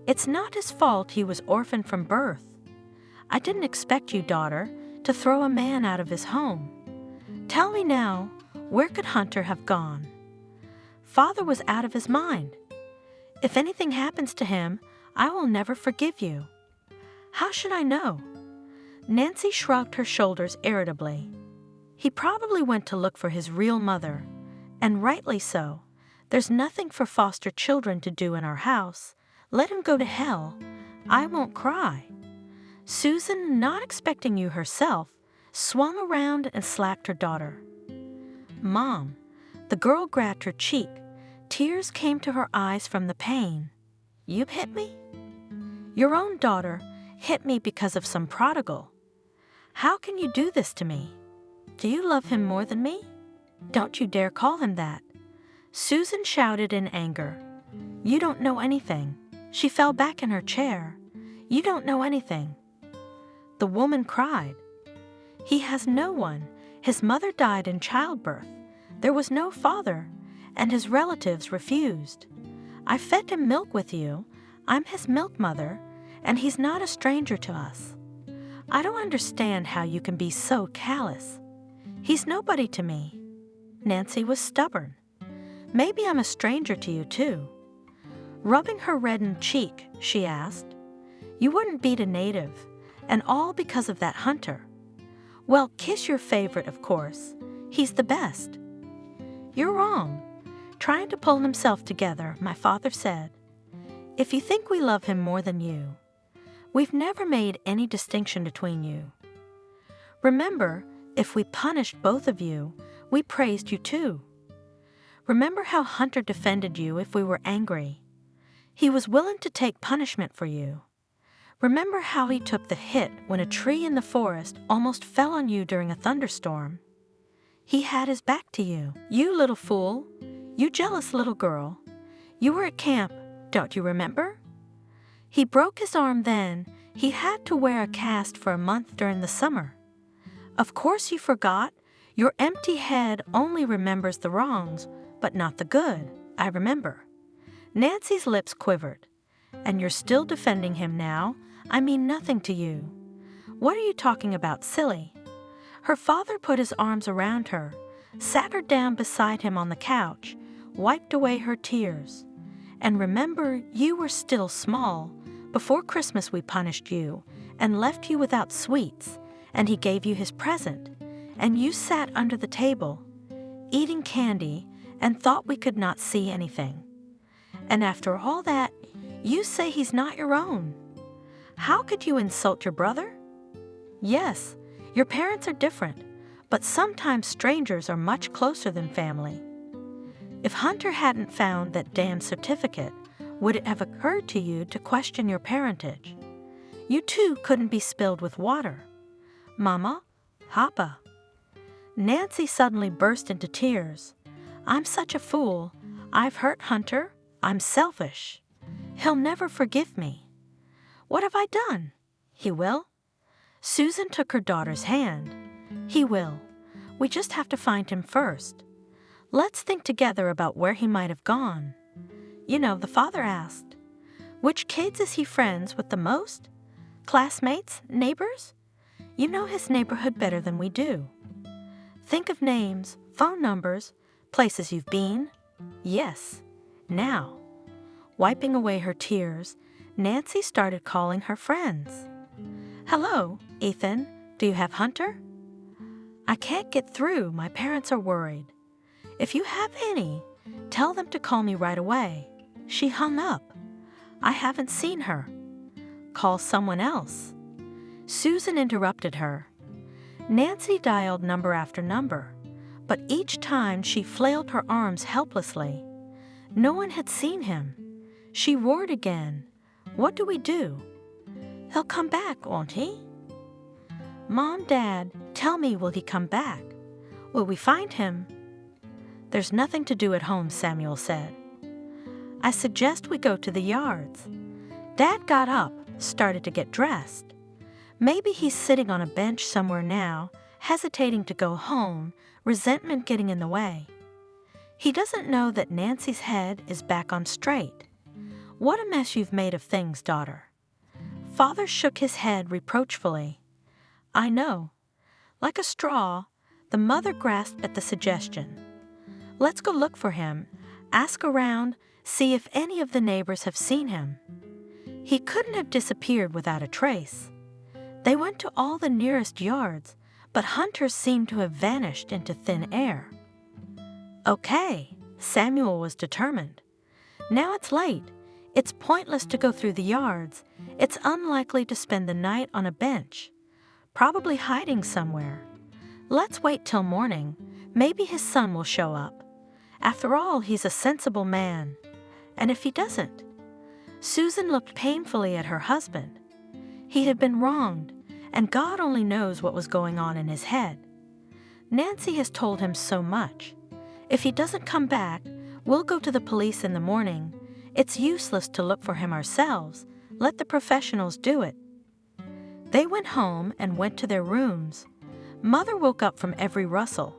It's not his fault he was orphaned from birth. I didn't expect you, daughter, to throw a man out of his home. Tell me now, where could Hunter have gone? Father was out of his mind. If anything happens to him, I will never forgive you. How should I know?" Nancy shrugged her shoulders irritably. "He probably went to look for his real mother, and rightly so. There's nothing for foster children to do in our house. Let him go to hell. I won't cry." Susan, not expecting you herself, swung around and slapped her daughter. "Mom," the girl grabbed her cheek. Tears came to her eyes from the pain. You hit me? Your own daughter hit me because of some prodigal. How can you do this to me? Do you love him more than me? Don't you dare call him that. Susan shouted in anger. You don't know anything. She fell back in her chair. You don't know anything. The woman cried. He has no one. His mother died in childbirth. There was no father, and his relatives refused. I fed him milk with you. I'm his milk mother, and he's not a stranger to us. I don't understand how you can be so callous. He's nobody to me. Nancy was stubborn. Maybe I'm a stranger to you, too. Rubbing her reddened cheek, she asked, You wouldn't beat a native, and all because of that hunter. Well, kiss your favorite, of course. He's the best. You're wrong. Trying to pull himself together, my father said, If you think we love him more than you, we've never made any distinction between you. Remember, if we punished both of you, we praised you too. Remember how Hunter defended you if we were angry. He was willing to take punishment for you. Remember how he took the hit when a tree in the forest almost fell on you during a thunderstorm. He had his back to you. You little fool. You jealous little girl. You were at camp, don't you remember? He broke his arm then. He had to wear a cast for a month during the summer. Of course you forgot. Your empty head only remembers the wrongs, but not the good. I remember. Nancy's lips quivered. And you're still defending him now? I mean nothing to you. What are you talking about, silly? Her father put his arms around her, sat her down beside him on the couch, wiped away her tears. And remember, you were still small. Before Christmas we punished you and left you without sweets, and he gave you his present, and you sat under the table, eating candy, and thought we could not see anything. And after all that, you say he's not your own. How could you insult your brother? Yes, your parents are different, but sometimes strangers are much closer than family. If Hunter hadn't found that damn certificate, would it have occurred to you to question your parentage? You too couldn't be spilled with water. Mama, Papa. Nancy suddenly burst into tears. I'm such a fool. I've hurt Hunter. I'm selfish. He'll never forgive me. What have I done? He will. Susan took her daughter's hand. He will. We just have to find him first. Let's think together about where he might have gone. You know, the father asked, Which kids is he friends with the most? Classmates? Neighbors? You know his neighborhood better than we do. Think of names, phone numbers, places you've been. Yes. Now. Wiping away her tears, Nancy started calling her friends. Hello, Ethan. Do you have Hunter? I can't get through. My parents are worried. If you have any, tell them to call me right away. She hung up. I haven't seen her. Call someone else. Susan interrupted her. Nancy dialed number after number, but each time she flailed her arms helplessly. No one had seen him. She roared again. What do we do? He'll come back, won't he? Mom, Dad, tell me, will he come back? Will we find him? There's nothing to do at home, Samuel said. I suggest we go to the yards. Dad got up, started to get dressed. Maybe he's sitting on a bench somewhere now, hesitating to go home, resentment getting in the way. He doesn't know that Nancy's head is back on straight. What a mess you've made of things, daughter. Father shook his head reproachfully. I know. Like a straw, the mother grasped at the suggestion. Let's go look for him, ask around, see if any of the neighbors have seen him. He couldn't have disappeared without a trace. They went to all the nearest yards, but Hunter seemed to have vanished into thin air. Okay, Samuel was determined. Now it's late. It's pointless to go through the yards. It's unlikely to spend the night on a bench, probably hiding somewhere. Let's wait till morning. Maybe his son will show up. After all, he's a sensible man. And if he doesn't? Susan looked painfully at her husband. He had been wronged, and God only knows what was going on in his head. Nancy has told him so much. If he doesn't come back, we'll go to the police in the morning. It's useless to look for him ourselves. Let the professionals do it. They went home and went to their rooms. Mother woke up from every rustle.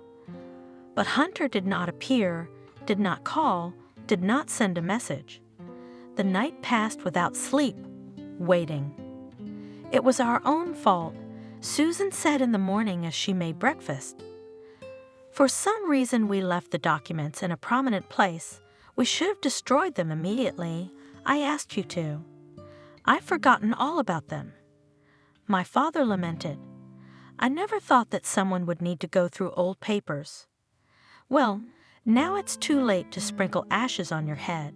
But Hunter did not appear, did not call, did not send a message. The night passed without sleep, waiting. It was our own fault, Susan said in the morning as she made breakfast. For some reason we left the documents in a prominent place. We should have destroyed them immediately. I asked you to. I've forgotten all about them. My father lamented. I never thought that someone would need to go through old papers. Well, now it's too late to sprinkle ashes on your head.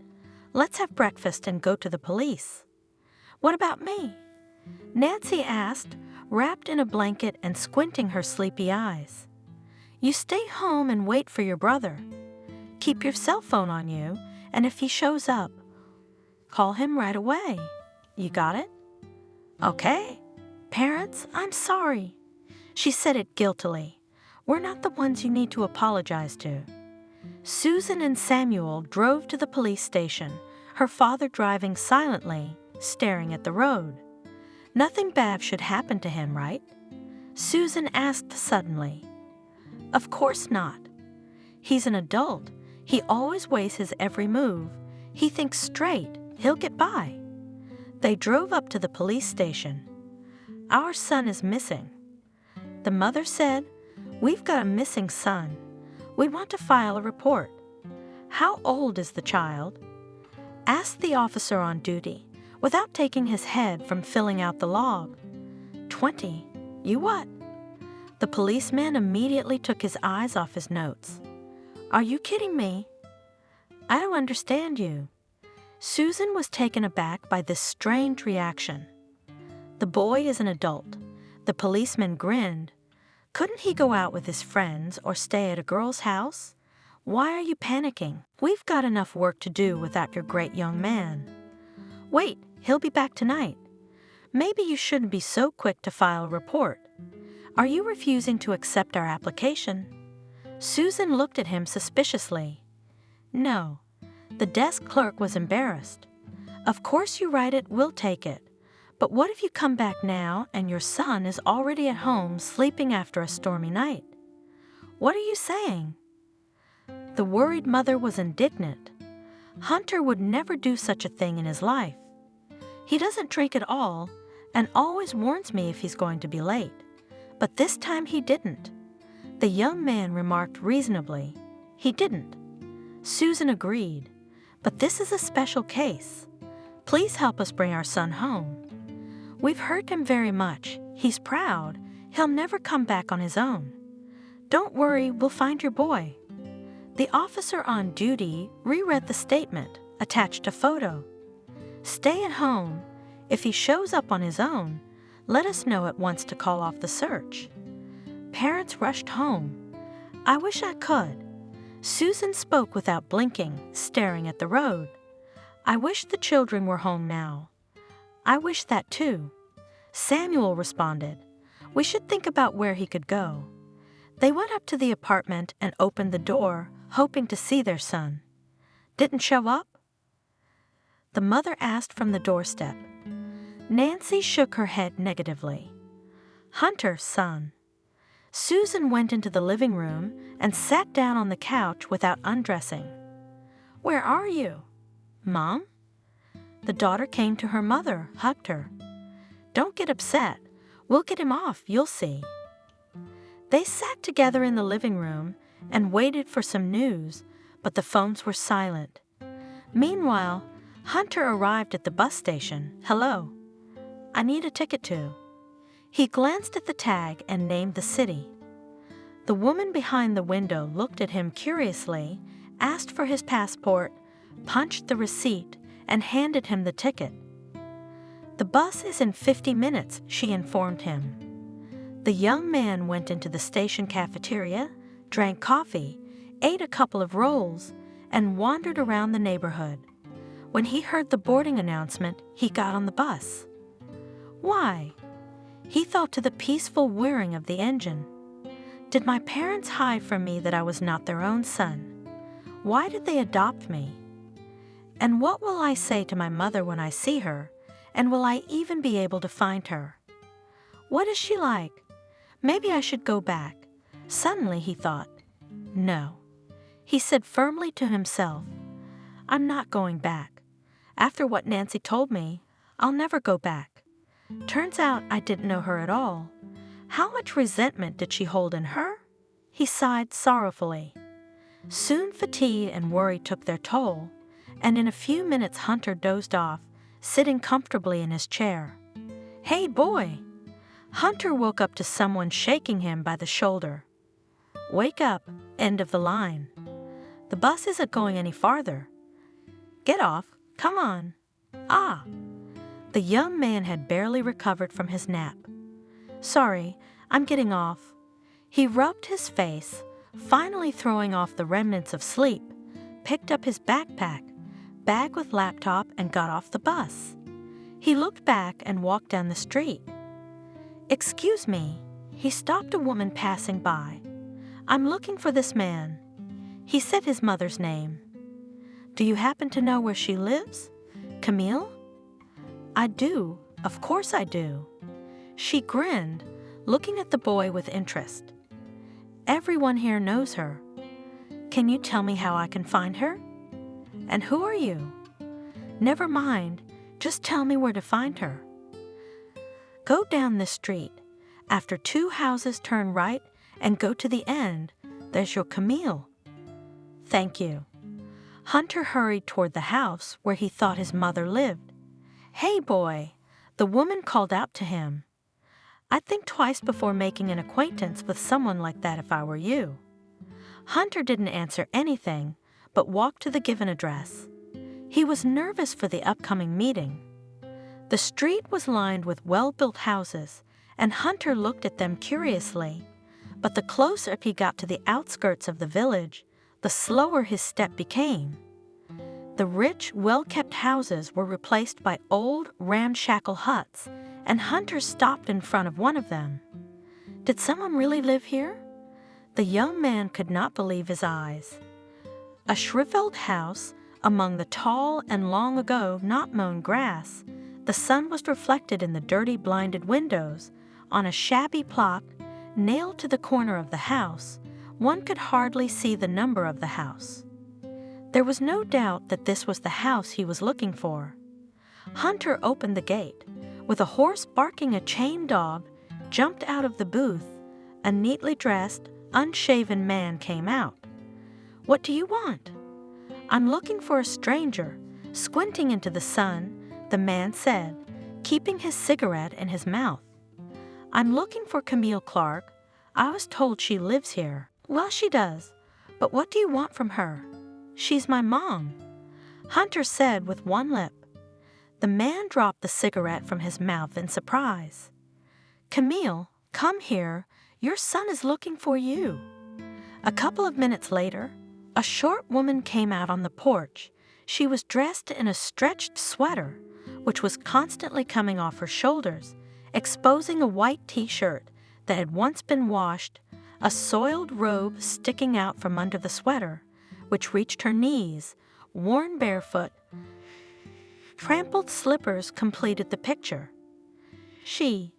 Let's have breakfast and go to the police. What about me? Nancy asked, wrapped in a blanket and squinting her sleepy eyes. You stay home and wait for your brother. Keep your cell phone on you, and if he shows up, call him right away. You got it? Okay. Parents, I'm sorry. She said it guiltily. We're not the ones you need to apologize to. Susan and Samuel drove to the police station, her father driving silently, staring at the road. Nothing bad should happen to him, right? Susan asked suddenly. Of course not. He's an adult. He always weighs his every move. He thinks straight. He'll get by. They drove up to the police station. Our son is missing. The mother said, We've got a missing son. We want to file a report. How old is the child? Asked the officer on duty, without taking his head from filling out the log. 20. You what? The policeman immediately took his eyes off his notes. Are you kidding me? I don't understand you. Susan was taken aback by this strange reaction. The boy is an adult. The policeman grinned. Couldn't he go out with his friends or stay at a girl's house? Why are you panicking? We've got enough work to do without your great young man. Wait, he'll be back tonight. Maybe you shouldn't be so quick to file a report. Are you refusing to accept our application? Susan looked at him suspiciously. No. The desk clerk was embarrassed. Of course you write it, we'll take it. But what if you come back now and your son is already at home sleeping after a stormy night? What are you saying? The worried mother was indignant. Hunter would never do such a thing in his life. He doesn't drink at all and always warns me if he's going to be late. But this time he didn't. The young man remarked reasonably. He didn't. Susan agreed. But this is a special case. Please help us bring our son home. We've hurt him very much. He's proud. He'll never come back on his own. Don't worry, we'll find your boy. The officer on duty reread the statement, attached a photo. Stay at home. If he shows up on his own, let us know at once to call off the search. Parents rushed home. I wish I could. Susan spoke without blinking, staring at the road. I wish the children were home now. I wish that too. Samuel responded. We should think about where he could go. They went up to the apartment and opened the door, hoping to see their son. Didn't show up? The mother asked from the doorstep. Nancy shook her head negatively. Hunter's son. Susan went into the living room and sat down on the couch without undressing. Where are you? Mom? The daughter came to her mother, hugged her. Don't get upset. We'll get him off, you'll see. They sat together in the living room and waited for some news, but the phones were silent. Meanwhile, Hunter arrived at the bus station. Hello. I need a ticket to. He glanced at the tag and named the city. The woman behind the window looked at him curiously, asked for his passport, punched the receipt, and handed him the ticket. The bus is in 50 minutes, she informed him. The young man went into the station cafeteria, drank coffee, ate a couple of rolls, and wandered around the neighborhood. When he heard the boarding announcement, he got on the bus. Why? He thought to the peaceful whirring of the engine. Did my parents hide from me that I was not their own son? Why did they adopt me? And what will I say to my mother when I see her, and will I even be able to find her? What is she like? Maybe I should go back. Suddenly he thought, no. He said firmly to himself, I'm not going back. After what Nancy told me, I'll never go back. Turns out I didn't know her at all. How much resentment did she hold in her? He sighed sorrowfully. Soon fatigue and worry took their toll, and in a few minutes Hunter dozed off, sitting comfortably in his chair. Hey, boy! Hunter woke up to someone shaking him by the shoulder. Wake up, end of the line. The bus isn't going any farther. Get off, come on. Ah! The young man had barely recovered from his nap. Sorry, I'm getting off. He rubbed his face, finally throwing off the remnants of sleep, picked up his backpack, bag with laptop, and got off the bus. He looked back and walked down the street. Excuse me, he stopped a woman passing by. I'm looking for this man. He said his mother's name. Do you happen to know where she lives? Camille? I do, of course I do. She grinned, looking at the boy with interest. Everyone here knows her. Can you tell me how I can find her? And who are you? Never mind, just tell me where to find her. Go down this street. After 2 houses, turn right and go to the end. There's your Camille. Thank you. Hunter hurried toward the house where he thought his mother lived. Hey, boy, the woman called out to him. I'd think twice before making an acquaintance with someone like that if I were you. Hunter didn't answer anything, but walked to the given address. He was nervous for the upcoming meeting. The street was lined with well-built houses, and Hunter looked at them curiously. But the closer he got to the outskirts of the village, the slower his step became. The rich, well-kept houses were replaced by old, ramshackle huts, and Hunter stopped in front of one of them. Did someone really live here? The young man could not believe his eyes. A shriveled house among the tall and long ago not mown grass, the sun was reflected in the dirty blinded windows. On a shabby plaque nailed to the corner of the house, one could hardly see the number of the house. There was no doubt that this was the house he was looking for. Hunter opened the gate. With a horse barking, a chained dog jumped out of the booth. A neatly dressed, unshaven man came out. What do you want? I'm looking for a stranger. Squinting into the sun, the man said, keeping his cigarette in his mouth. I'm looking for Camille Clark. I was told she lives here. Well, she does. But what do you want from her? She's my mom, Hunter said with one lip. The man dropped the cigarette from his mouth in surprise. Camille, come here. Your son is looking for you. A couple of minutes later, a short woman came out on the porch. She was dressed in a stretched sweater, which was constantly coming off her shoulders, exposing a white t-shirt that had once been washed, a soiled robe sticking out from under the sweater, which reached her knees, worn barefoot. Trampled slippers completed the picture. She,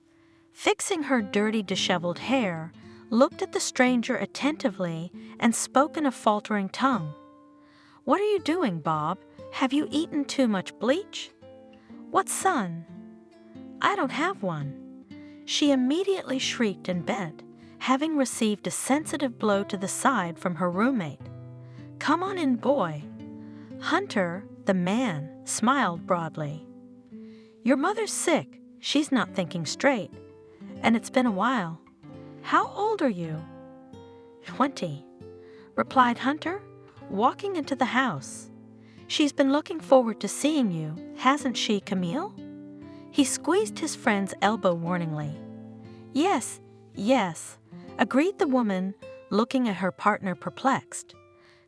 fixing her dirty, disheveled hair, looked at the stranger attentively and spoke in a faltering tongue. What are you doing, Bob? Have you eaten too much bleach? What son? I don't have one. She immediately shrieked and bent, having received a sensitive blow to the side from her roommate. Come on in, boy. Hunter, the man, smiled broadly. Your mother's sick. She's not thinking straight. And it's been a while. How old are you? 20, replied Hunter, walking into the house. She's been looking forward to seeing you, hasn't she, Camille? He squeezed his friend's elbow warningly. Yes, yes, agreed the woman, looking at her partner perplexed.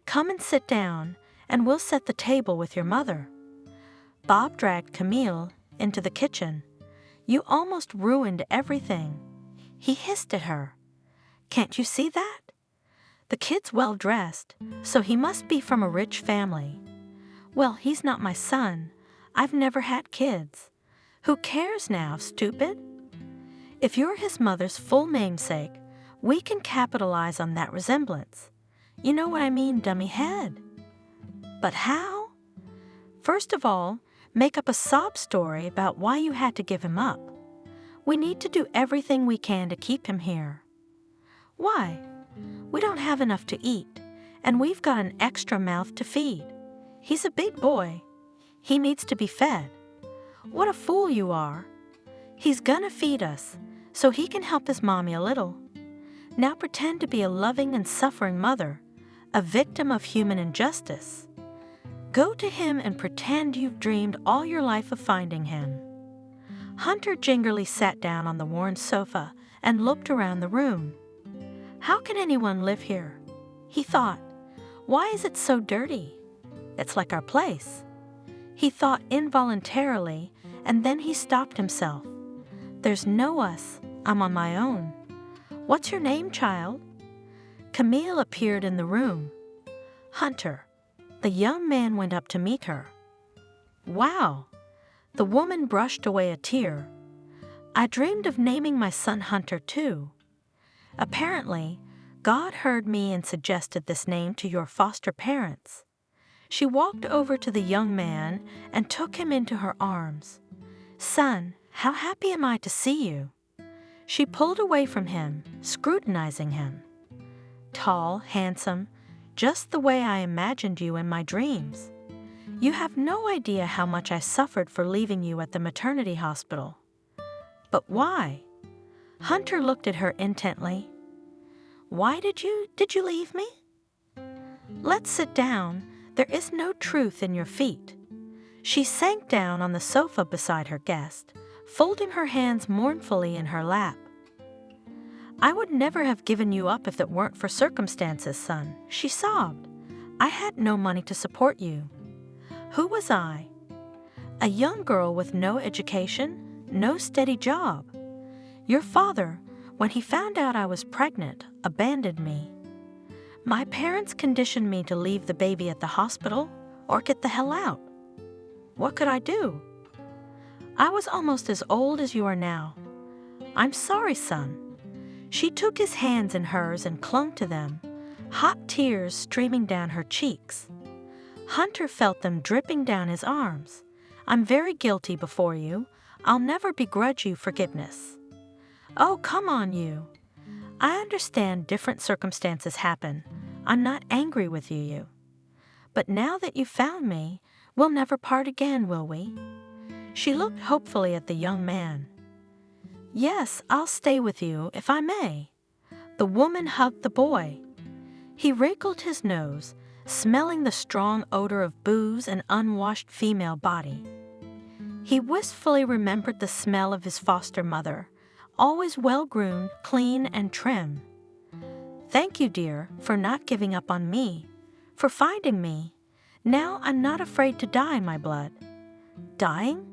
Come and sit down, and we'll set the table with your mother. Bob dragged Camille into the kitchen. "You almost ruined everything." He hissed at her. "Can't you see that? The kid's well-dressed, so he must be from a rich family." "Well, he's not my son. I've never had kids." "Who cares now, stupid? If you're his mother's full namesake, we can capitalize on that resemblance. You know what I mean, dummy head." "But how?" "First of all, make up a sob story about why you had to give him up. We need to do everything we can to keep him here." "Why?" "We don't have enough to eat, and we've got an extra mouth to feed. He's a big boy. He needs to be fed." "What a fool you are. He's gonna feed us, so he can help his mommy a little. Now pretend to be a loving and suffering mother, a victim of human injustice. Go to him and pretend you've dreamed all your life of finding him." Hunter gingerly sat down on the worn sofa and looked around the room. "How can anyone live here?" he thought. "Why is it so dirty? It's like our place." He thought involuntarily, and then he stopped himself. "There's no us. I'm on my own. What's your name, child?" Camille appeared in the room. "Hunter." The young man went up to meet her. "Wow." The woman brushed away a tear. "I dreamed of naming my son Hunter, too. Apparently, God heard me and suggested this name to your foster parents." She walked over to the young man and took him into her arms. "Son, how happy am I to see you." She pulled away from him, scrutinizing him. "Tall, handsome, just the way I imagined you in my dreams. You have no idea how much I suffered for leaving you at the maternity hospital." "But why?" Hunter looked at her intently. "Why did you leave me?" "Let's sit down. There is no truth in your feet." She sank down on the sofa beside her guest, folding her hands mournfully in her lap. "I would never have given you up if it weren't for circumstances, son," she sobbed. "I had no money to support you." "Who was I?" "A young girl with no education, no steady job. Your father, when he found out I was pregnant, abandoned me. My parents conditioned me to leave the baby at the hospital or get the hell out. What could I do? I was almost as old as you are now. I'm sorry, son." She took his hands in hers and clung to them, hot tears streaming down her cheeks. Hunter felt them dripping down his arms. "I'm very guilty before you. I'll never begrudge you forgiveness." "Oh, come on, you. I understand different circumstances happen. I'm not angry with you. But now that you've found me, we'll never part again, will we?" She looked hopefully at the young man. "Yes, I'll stay with you, if I may." The woman hugged the boy. He wrinkled his nose, smelling the strong odor of booze and unwashed female body. He wistfully remembered the smell of his foster mother, always well-groomed, clean, and trim. "Thank you, dear, for not giving up on me, for finding me. Now I'm not afraid to die, my blood." "Dying?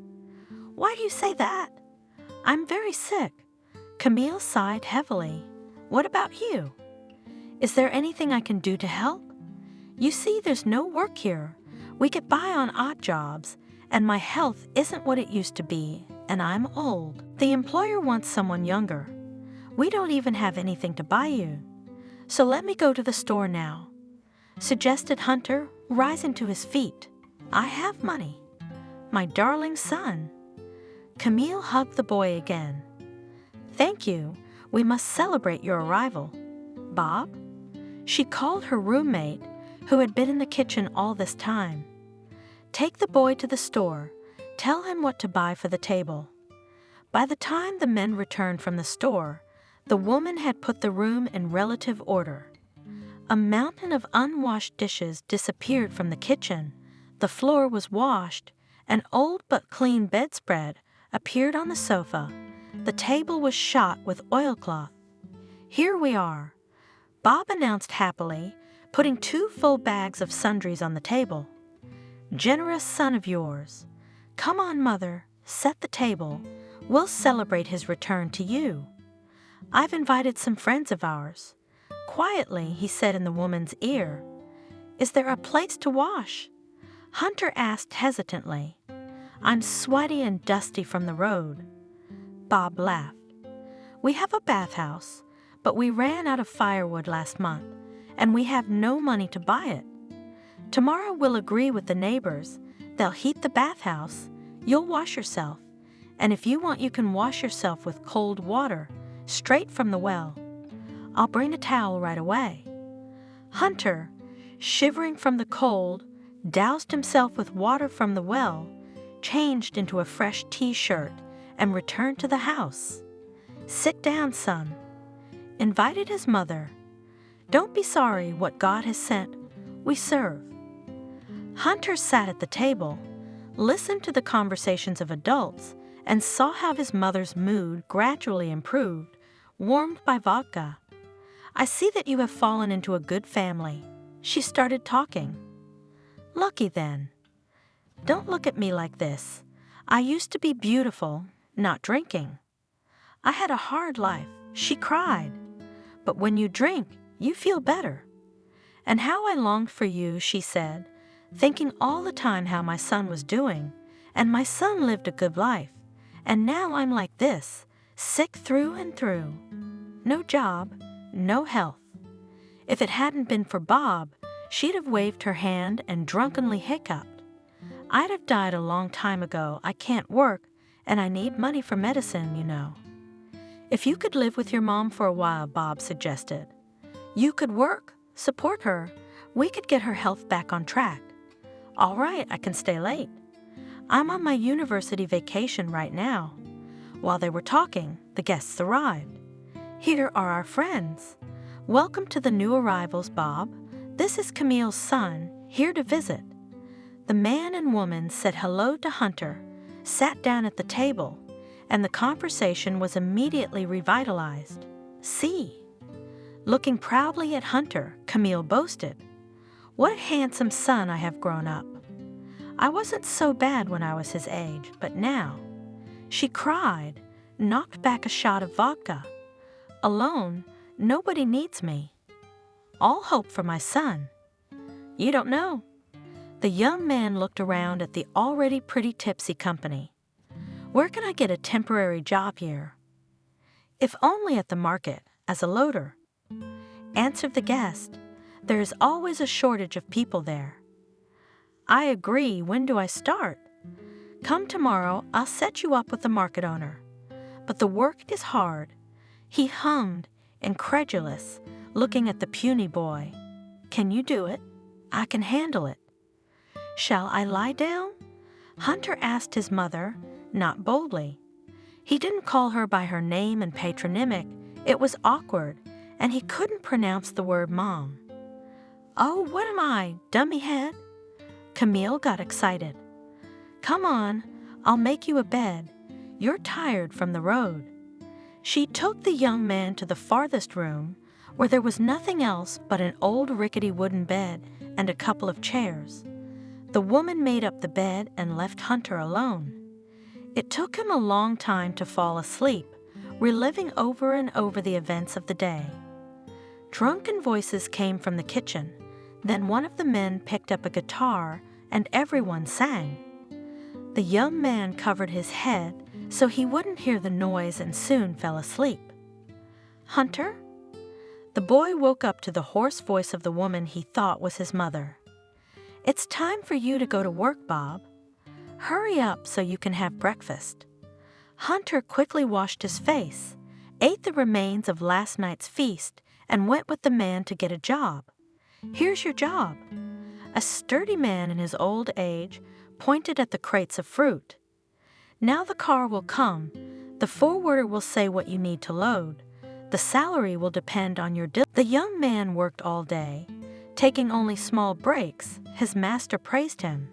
Why do you say that?" "I'm very sick." Camille sighed heavily. "What about you? Is there anything I can do to help? You see, there's no work here. We get by on odd jobs, and my health isn't what it used to be, and I'm old. The employer wants someone younger. We don't even have anything to buy you. So let me go to the store now," suggested Hunter, rising to his feet. "I have money. My darling son." Camille hugged the boy again. "Thank you. We must celebrate your arrival. Bob?" She called her roommate, who had been in the kitchen all this time. "Take the boy to the store. Tell him what to buy for the table." By the time the men returned from the store, the woman had put the room in relative order. A mountain of unwashed dishes disappeared from the kitchen. The floor was washed. An old but clean bedspread appeared on the sofa. The table was shot with oilcloth. "Here we are," Bob announced happily, putting 2 full bags of sundries on the table. "Generous son of yours." "Come on, Mother, set the table. We'll celebrate his return to you. I've invited some friends of ours." Quietly, he said in the woman's ear, "Is there a place to wash?" Hunter asked hesitantly. "I'm sweaty and dusty from the road." Bob laughed. "We have a bathhouse, but we ran out of firewood last month, and we have no money to buy it. Tomorrow we'll agree with the neighbors. They'll heat the bathhouse. You'll wash yourself, and if you want, you can wash yourself with cold water, straight from the well. I'll bring a towel right away." Hunter, shivering from the cold, doused himself with water from the well, changed into a fresh t-shirt, and returned to the house. "Sit down, son," invited his mother. "Don't be sorry what God has sent. We serve." Hunter sat at the table, listened to the conversations of adults, and saw how his mother's mood gradually improved, warmed by vodka. "I see that you have fallen into a good family." She started talking. "Lucky then. Don't look at me like this. I used to be beautiful, not drinking. I had a hard life." She cried. "But when you drink, you feel better. And how I longed for you," she said, "thinking all the time how my son was doing, and my son lived a good life, and now I'm like this, sick through and through. No job, no health." If it hadn't been for Bob, she'd have waved her hand and drunkenly hiccuped. "I'd have died a long time ago. I can't work, and I need money for medicine, you know." "If you could live with your mom for a while," Bob suggested. "You could work, support her. We could get her health back on track." "All right, I can stay late. I'm on my university vacation right now." While they were talking, the guests arrived. "Here are our friends. Welcome to the new arrivals, Bob. This is Camille's son, here to visit." The man and woman said hello to Hunter, sat down at the table, and the conversation was immediately revitalized. "See." Looking proudly at Hunter, Camille boasted, "What a handsome son I have grown up. I wasn't so bad when I was his age, but now." She cried, knocked back a shot of vodka. "Alone, nobody needs me. All hope for my son." "You don't know." The young man looked around at the already pretty tipsy company. "Where can I get a temporary job here?" "If only at the market, as a loader," answered the guest. "There is always a shortage of people there." "I agree. When do I start?" "Come tomorrow. I'll set you up with the market owner. But the work is hard." He hummed, incredulous, looking at the puny boy. "Can you do it?" "I can handle it." "Shall I lie down?" Hunter asked his mother, not boldly. He didn't call her by her name and patronymic. It was awkward, and he couldn't pronounce the word mom. "Oh, what am I, dummy head?" Camille got excited. "Come on, I'll make you a bed. You're tired from the road." She took the young man to the farthest room, where there was nothing else but an old rickety wooden bed and a couple of chairs. The woman made up the bed and left Hunter alone. It took him a long time to fall asleep, reliving over and over the events of the day. Drunken voices came from the kitchen. Then one of the men picked up a guitar, and everyone sang. The young man covered his head so he wouldn't hear the noise and soon fell asleep. "Hunter?" The boy woke up to the hoarse voice of the woman he thought was his mother. "It's time for you to go to work, Bob. Hurry up so you can have breakfast." Hunter quickly washed his face, ate the remains of last night's feast, and went with the man to get a job. "Here's your job." A sturdy man in his old age pointed at the crates of fruit. "Now the car will come. The forwarder will say what you need to load. The salary will depend on your The young man worked all day, taking only small breaks. His master praised him.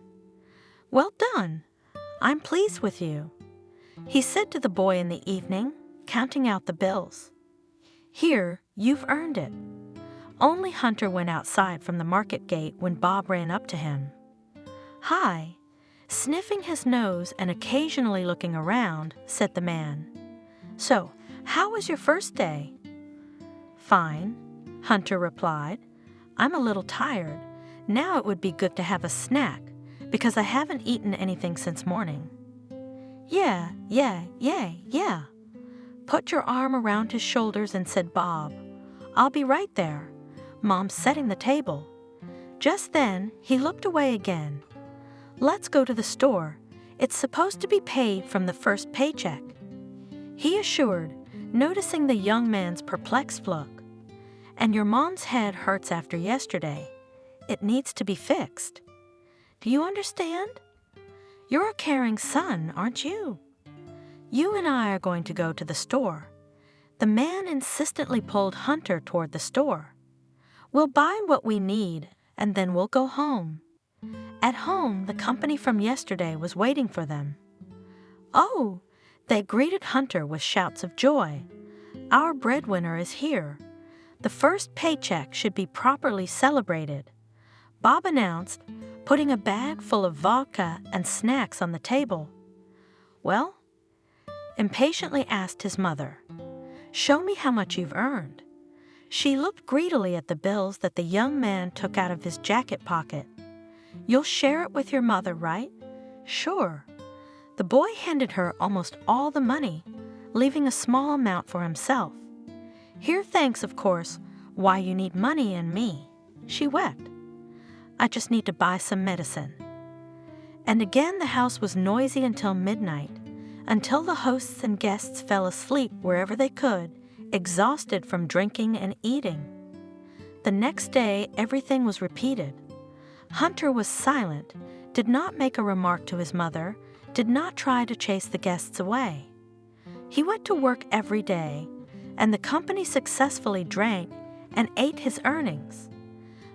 "Well done. I'm pleased with you," he said to the boy in the evening, counting out the bills. "Here, you've earned it." Only Hunter went outside from the market gate when Bob ran up to him. "Hi. Sniffing his nose and occasionally looking around, said the man, "So, how was your first day?" "Fine," Hunter replied. "I'm a little tired. Now it would be good to have a snack, because I haven't eaten anything since morning." Yeah, put your arm around his shoulders and said Bob, "I'll be right there. Mom's setting the table." Just then, he looked away again. "Let's go to the store. It's supposed to be paid from the first paycheck," he assured, noticing the young man's perplexed look. "And your mom's head hurts after yesterday. It needs to be fixed. Do you understand? You're a caring son, aren't you? You and I are going to go to the store." The man insistently pulled Hunter toward the store. "We'll buy what we need, and then we'll go home." At home, the company from yesterday was waiting for them. "Oh!" They greeted Hunter with shouts of joy. "Our breadwinner is here. The first paycheck should be properly celebrated," Bob announced, putting a bag full of vodka and snacks on the table. "Well?" impatiently asked his mother. "Show me how much you've earned." She looked greedily at the bills that the young man took out of his jacket pocket. "You'll share it with your mother, right?" "Sure." The boy handed her almost all the money, leaving a small amount for himself. "Here, thanks, of course, why you need money and me," she wept. "I just need to buy some medicine." And again the house was noisy until midnight, until the hosts and guests fell asleep wherever they could, exhausted from drinking and eating. The next day, everything was repeated. Hunter was silent, did not make a remark to his mother, did not try to chase the guests away. He went to work every day, and the company successfully drank and ate his earnings.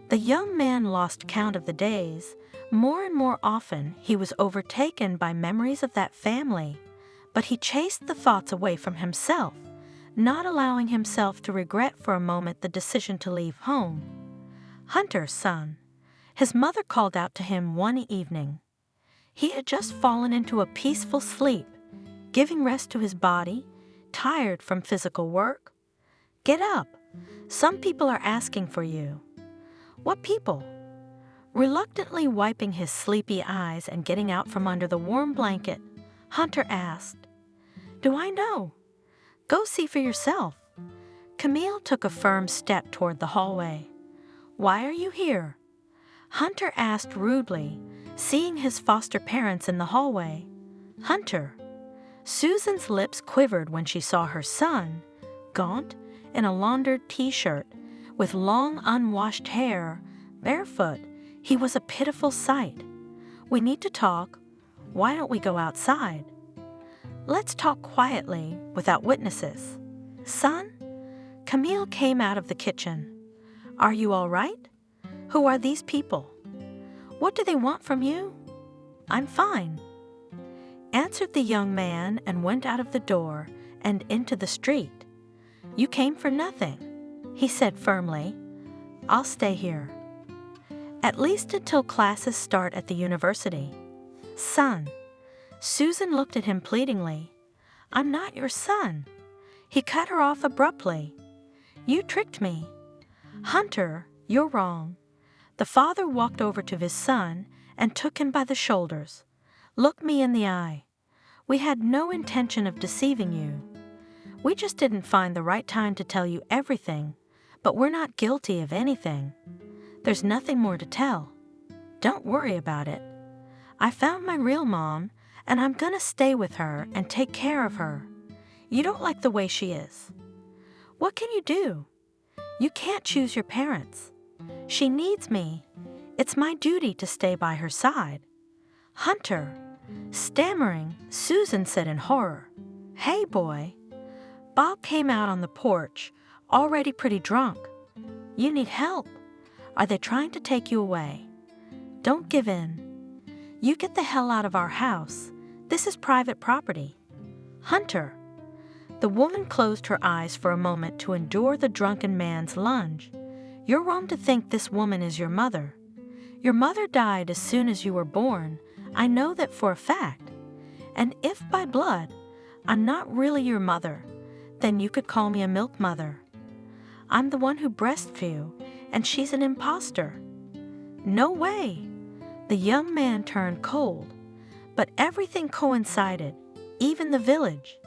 The young man lost count of the days. More and more often, he was overtaken by memories of that family, but he chased the thoughts away from himself, not allowing himself to regret for a moment the decision to leave home. "Hunter, son," his mother called out to him one evening. He had just fallen into a peaceful sleep, giving rest to his body, tired from physical work. "Get up. Some people are asking for you." "What people?" Reluctantly wiping his sleepy eyes and getting out from under the warm blanket, Hunter asked. "Do I know? Go see for yourself." Camille took a firm step toward the hallway. "Why are you here?" Hunter asked rudely, seeing his foster parents in the hallway. "Hunter." Susan's lips quivered when she saw her son, gaunt, in a laundered t-shirt, with long unwashed hair, barefoot. He was a pitiful sight. "We need to talk. Why don't we go outside?" "Let's talk quietly, without witnesses." "Son?" Camille came out of the kitchen. "Are you all right? Who are these people? What do they want from you?" "I'm fine," answered the young man, and went out of the door and into the street. "You came for nothing," he said firmly. "I'll stay here. At least until classes start at the university." "Son." Susan looked at him pleadingly. "I'm not your son." He cut her off abruptly. "You tricked me." "Hunter, you're wrong." The father walked over to his son and took him by the shoulders. "Look me in the eye. We had no intention of deceiving you. We just didn't find the right time to tell you everything, but we're not guilty of anything. There's nothing more to tell. Don't worry about it. I found my real mom, and I'm gonna stay with her and take care of her. You don't like the way she is. What can you do? You can't choose your parents. She needs me. It's my duty to stay by her side." "Hunter." Stammering, Susan said in horror, "Hey, boy." Bob came out on the porch, already pretty drunk. "You need help. Are they trying to take you away? Don't give in. You get the hell out of our house. This is private property." "Hunter." The woman closed her eyes for a moment to endure the drunken man's lunge. "You're wrong to think this woman is your mother. Your mother died as soon as you were born. I know that for a fact. And if by blood I'm not really your mother, then you could call me a milk mother. I'm the one who breastfed you, and she's an imposter." "No way!" The young man turned cold, but everything coincided, even the village.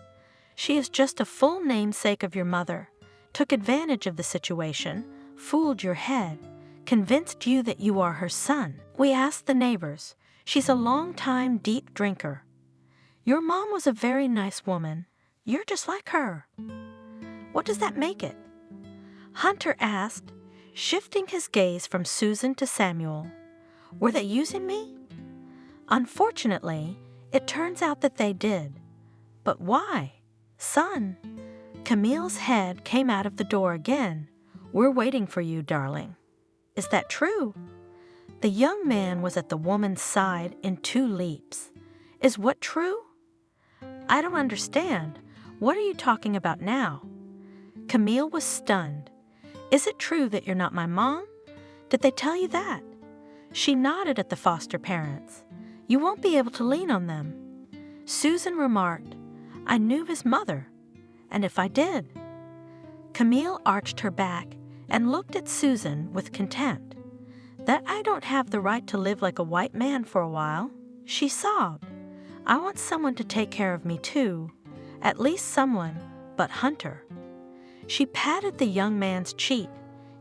"She is just a full namesake of your mother, took advantage of the situation, fooled your head, convinced you that you are her son. We asked the neighbors. She's a long-time deep drinker. Your mom was a very nice woman. You're just like her." "What does that make it?" Hunter asked, shifting his gaze from Susan to Samuel. "Were they using me?" "Unfortunately, it turns out that they did. But why?" "Son," Camille's head came out of the door again. "We're waiting for you, darling." "Is that true?" The young man was at the woman's side in 2 leaps. "Is what true?" "I don't understand. What are you talking about now?" Camille was stunned. "Is it true that you're not my mom? Did they tell you that?" She nodded at the foster parents. "You won't be able to lean on them." Susan remarked, "I knew his mother. And if I did?" Camille arched her back and looked at Susan with contempt. "That I don't have the right to live like a white man for a while." She sobbed. "I want someone to take care of me too. At least someone, but Hunter." She patted the young man's cheek.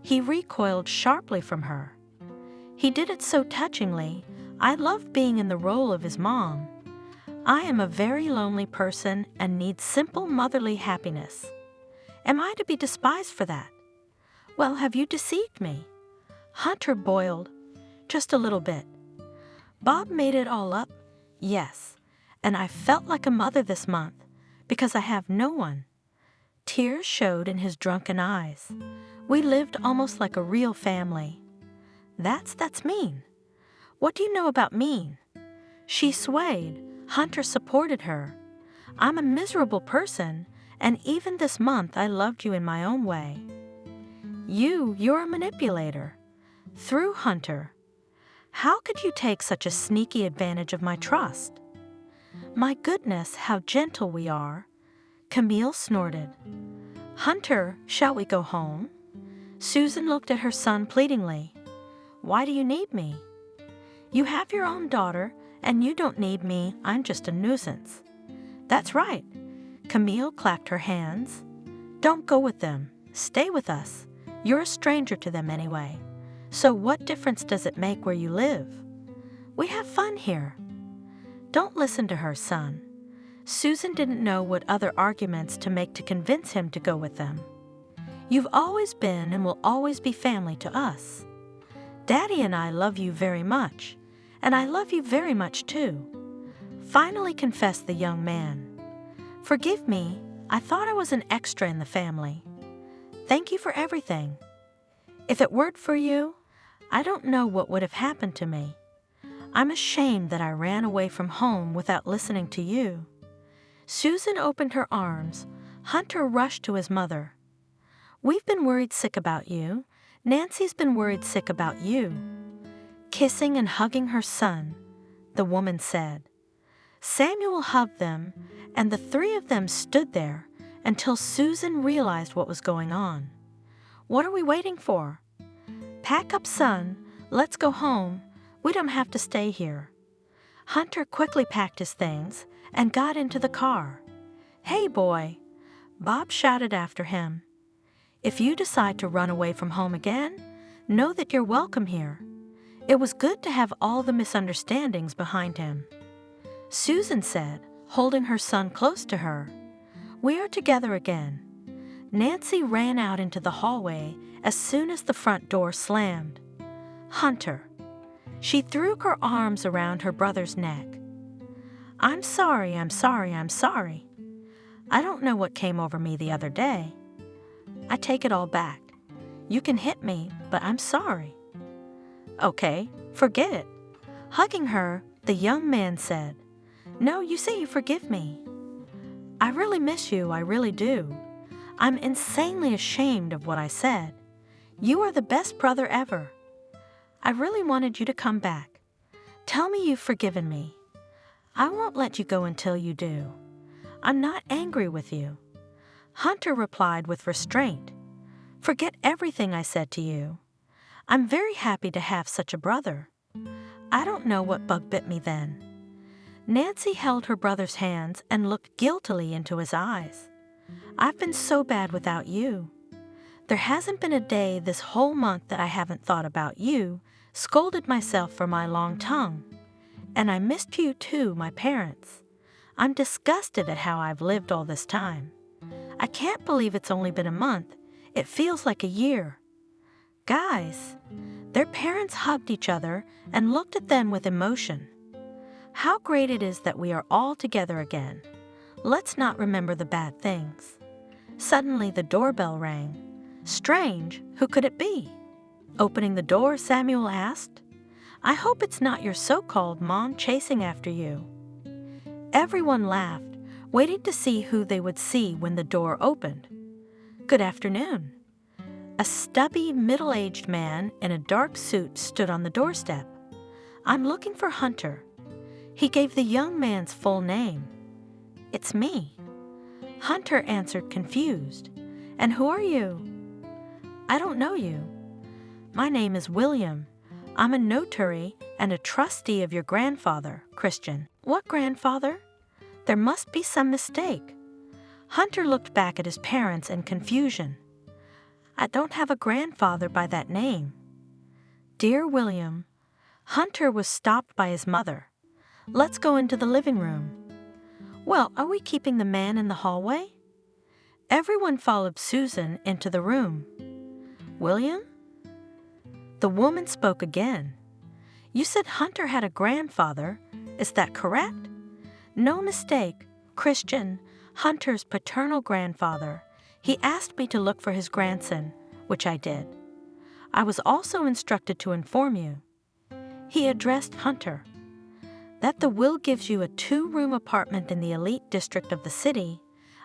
He recoiled sharply from her. He did it so touchingly. I loved being in the role of his mom. I am a very lonely person and need simple motherly happiness. Am I to be despised for that? Well, have you deceived me?" Hunter boiled. "Just a little bit. Bob made it all up? Yes. And I felt like a mother this month because I have no one." Tears showed in his drunken eyes. "We lived almost like a real family." That's mean. What do you know about mean?" She swayed. Hunter supported her. "I'm a miserable person, and even this month I loved you in my own way." You're a manipulator." Through Hunter. "How could you take such a sneaky advantage of my trust?" "My goodness, how gentle we are." Camille snorted. "Hunter, shall we go home?" Susan looked at her son pleadingly. "Why do you need me?" "You have your own daughter, and you don't need me. I'm just a nuisance." "That's right." Camille clapped her hands. "Don't go with them. Stay with us. You're a stranger to them anyway. So what difference does it make where you live? We have fun here." "Don't listen to her, son." Susan didn't know what other arguments to make to convince him to go with them. "You've always been and will always be family to us. Daddy and I love you very much, and I love you very much too," finally confessed the young man. "Forgive me, I thought I was an extra in the family. Thank you for everything. If it weren't for you, I don't know what would have happened to me. I'm ashamed that I ran away from home without listening to you." Susan opened her arms. Hunter rushed to his mother. "We've been worried sick about you. Nancy's been worried sick about you." Kissing and hugging her son, the woman said. Samuel hugged them, and the 3 of them stood there until Susan realized what was going on. "What are we waiting for?" "Pack up, son. Let's go home. We don't have to stay here." Hunter quickly packed his things and got into the car. "Hey, boy," Bob shouted after him. "If you decide to run away from home again, know that you're welcome here." It was good to have all the misunderstandings behind him. Susan said, holding her son close to her, "We are together again." Nancy ran out into the hallway as soon as the front door slammed. "Hunter." She threw her arms around her brother's neck. I'm sorry. I don't know what came over me the other day. I take it all back. You can hit me, but I'm sorry." "Okay, forget it." Hugging her, the young man said, "No, you say you forgive me." "I really miss you, I really do. I'm insanely ashamed of what I said. You are the best brother ever. I really wanted you to come back. Tell me you've forgiven me." I won't let you go until you do. I'm not angry with you." Hunter replied with restraint. "Forget everything I said to you. I'm very happy to have such a brother. I don't know what bug bit me then." Nancy held her brother's hands and looked guiltily into his eyes. "I've been so bad without you. There hasn't been a day this whole month that I haven't thought about you, scolded myself for my long tongue. And I missed you too, my parents. I'm disgusted at how I've lived all this time. I can't believe it's only been a month. It feels like a year." Guys, their parents hugged each other and looked at them with emotion. How great it is that we are all together again. Let's not remember the bad things. Suddenly the doorbell rang. Strange, who could it be? Opening the door, Samuel asked. "I hope it's not your so-called mom chasing after you." Everyone laughed, waiting to see who they would see when the door opened. "Good afternoon." A stubby, middle-aged man in a dark suit stood on the doorstep. "I'm looking for Hunter." He gave the young man's full name. "It's me." Hunter answered confused. "And who are you?" "I don't know you." "My name is William. I'm a notary and a trustee of your grandfather, Christian." "What grandfather? There must be some mistake." Hunter looked back at his parents in confusion. "I don't have a grandfather by that name." "Dear William," Hunter was stopped by his mother. "Let's go into the living room." "Well, are we keeping the man in the hallway?" Everyone followed Susan into the room. "William?" The woman spoke again. "You said Hunter had a grandfather. Is that correct?" "No mistake. Christian, Hunter's paternal grandfather. He asked me to look for his grandson, which I did. I was also instructed to inform you." He addressed Hunter. "That the will gives you a 2-room apartment in the elite district of the city.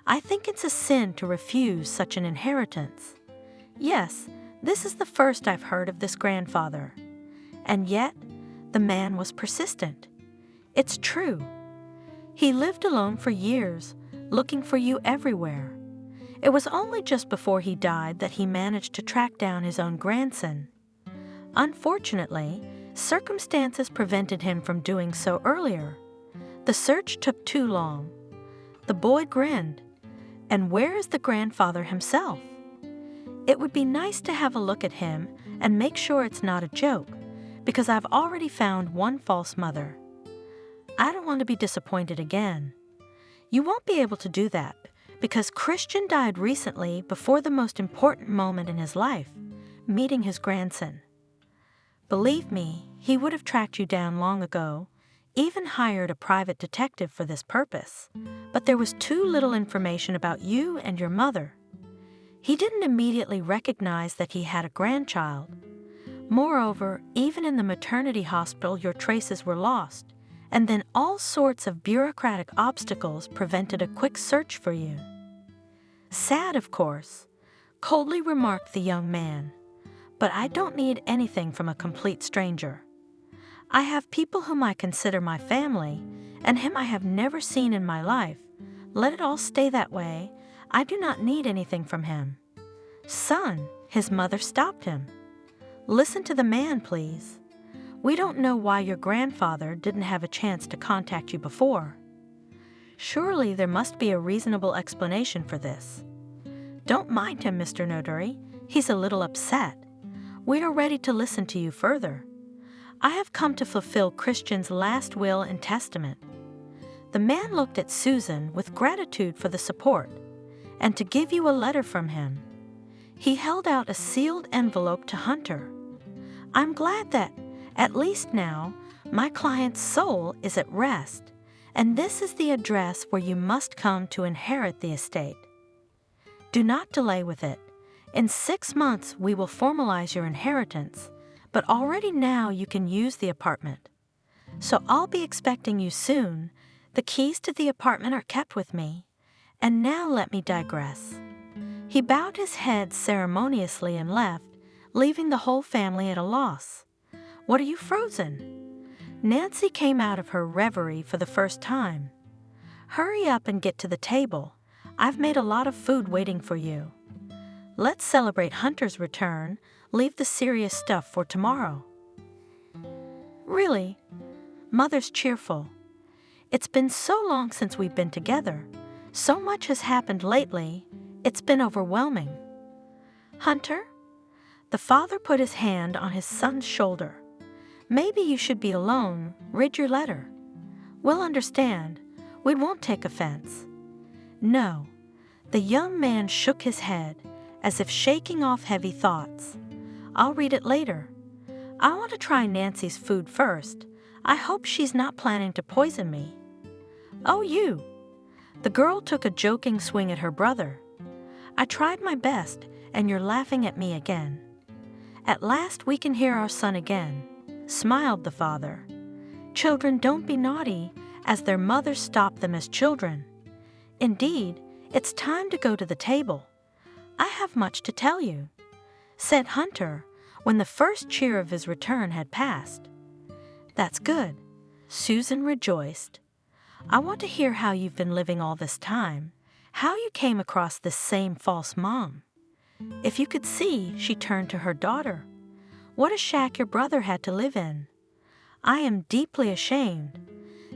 I think it's a sin to refuse such an inheritance. Yes, this is the first I've heard of this grandfather." And yet, the man was persistent. "It's true. He lived alone for years, looking for you everywhere. It was only just before he died that he managed to track down his own grandson. Unfortunately, circumstances prevented him from doing so earlier. The search took too long." The boy grinned. "And where is the grandfather himself?" "It would be nice to have a look at him and make sure it's not a joke, because I've already found one false mother. I don't want to be disappointed again." "You won't be able to do that, because Christian died recently before the most important moment in his life, meeting his grandson. Believe me, he would have tracked you down long ago, even hired a private detective for this purpose, but there was too little information about you and your mother. He didn't immediately recognize that he had a grandchild. Moreover, even in the maternity hospital your traces were lost, and then all sorts of bureaucratic obstacles prevented a quick search for you." "Sad, of course," coldly remarked the young man, "but I don't need anything from a complete stranger. I have people whom I consider my family, and him I have never seen in my life. Let it all stay that way. I do not need anything from him." "Son," his mother stopped him. "Listen to the man, please. We don't know why your grandfather didn't have a chance to contact you before. Surely there must be a reasonable explanation for this. Don't mind him, Mr. Notary. He's a little upset. We are ready to listen to you further. I have come to fulfill Christian's last will and testament." The man looked at Susan with gratitude for the support, and to give you a letter from him. He held out a sealed envelope to Hunter. "I'm glad that, at least now, my client's soul is at rest, and this is the address where you must come to inherit the estate. Do not delay with it. In 6 months we will formalize your inheritance, but already now you can use the apartment. So I'll be expecting you soon. The keys to the apartment are kept with me. And now let me digress." He bowed his head ceremoniously and left, leaving the whole family at a loss. "What are you frozen?" Nancy came out of her reverie for the first time. "Hurry up and get to the table. I've made a lot of food waiting for you. Let's celebrate Hunter's return. Leave the serious stuff for tomorrow." "Really?" Mother's cheerful. "It's been so long since we've been together. So much has happened lately. It's been overwhelming." "Hunter?" The father put his hand on his son's shoulder. "Maybe you should be alone. Read your letter. We'll understand. We won't take offense." "No." The young man shook his head, as if shaking off heavy thoughts. "I'll read it later. I want to try Nancy's food first. I hope she's not planning to poison me." "Oh, you." The girl took a joking swing at her brother. "I tried my best, and you're laughing at me again." "At last we can hear our son again," smiled the father. "Children don't be naughty, as their mothers stop them as children. Indeed, it's time to go to the table. I have much to tell you," said Hunter, when the first cheer of his return had passed. "That's good." Susan rejoiced. "I want to hear how you've been living all this time, how you came across this same false mom. If you could see," she turned to her daughter, "what a shack your brother had to live in. I am deeply ashamed."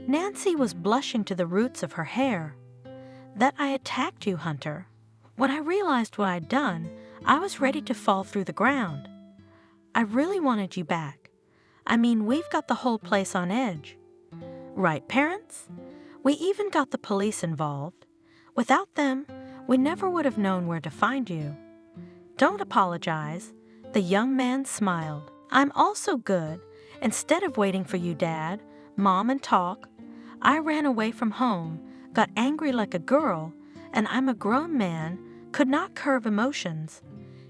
Nancy was blushing to the roots of her hair. "That I attacked you, Hunter. When I realized what I'd done, I was ready to fall through the ground. I really wanted you back. I mean, we've got the whole place on edge. Right, parents? We even got the police involved. Without them, we never would have known where to find you. Don't apologize." The young man smiled. "I'm also good. Instead of waiting for you, Dad, Mom, and talk, I ran away from home, got angry like a girl, and I'm a grown man, could not curb emotions.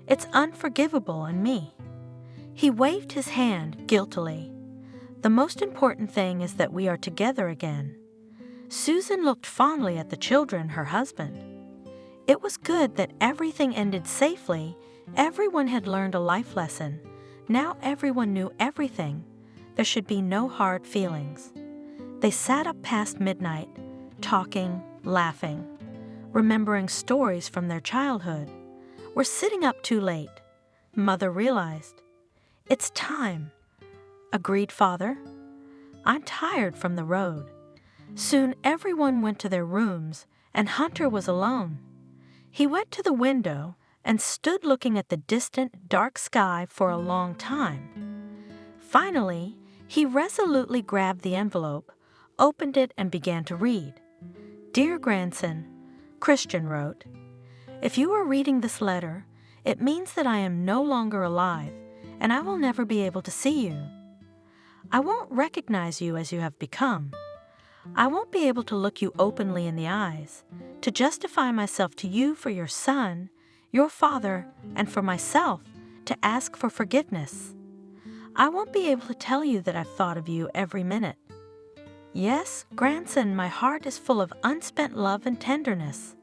It's unforgivable in me." He waved his hand guiltily. "The most important thing is that we are together again." Susan looked fondly at the children, her husband. It was good that everything ended safely. Everyone had learned a life lesson. Now everyone knew everything. There should be no hard feelings. They sat up past midnight, talking, laughing, remembering stories from their childhood. "We're sitting up too late," Mother realized. "It's time," agreed Father. "I'm tired from the road." Soon everyone went to their rooms, and Hunter was alone. He went to the window and stood looking at the distant, dark sky for a long time. Finally, he resolutely grabbed the envelope, opened it, and began to read. "Dear grandson," Christian wrote, "if you are reading this letter, it means that I am no longer alive, and I will never be able to see you. I won't recognize you as you have become. I won't be able to look you openly in the eyes, to justify myself to you for your son, your father, and for myself, to ask for forgiveness. I won't be able to tell you that I've thought of you every minute. Yes, grandson, my heart is full of unspent love and tenderness.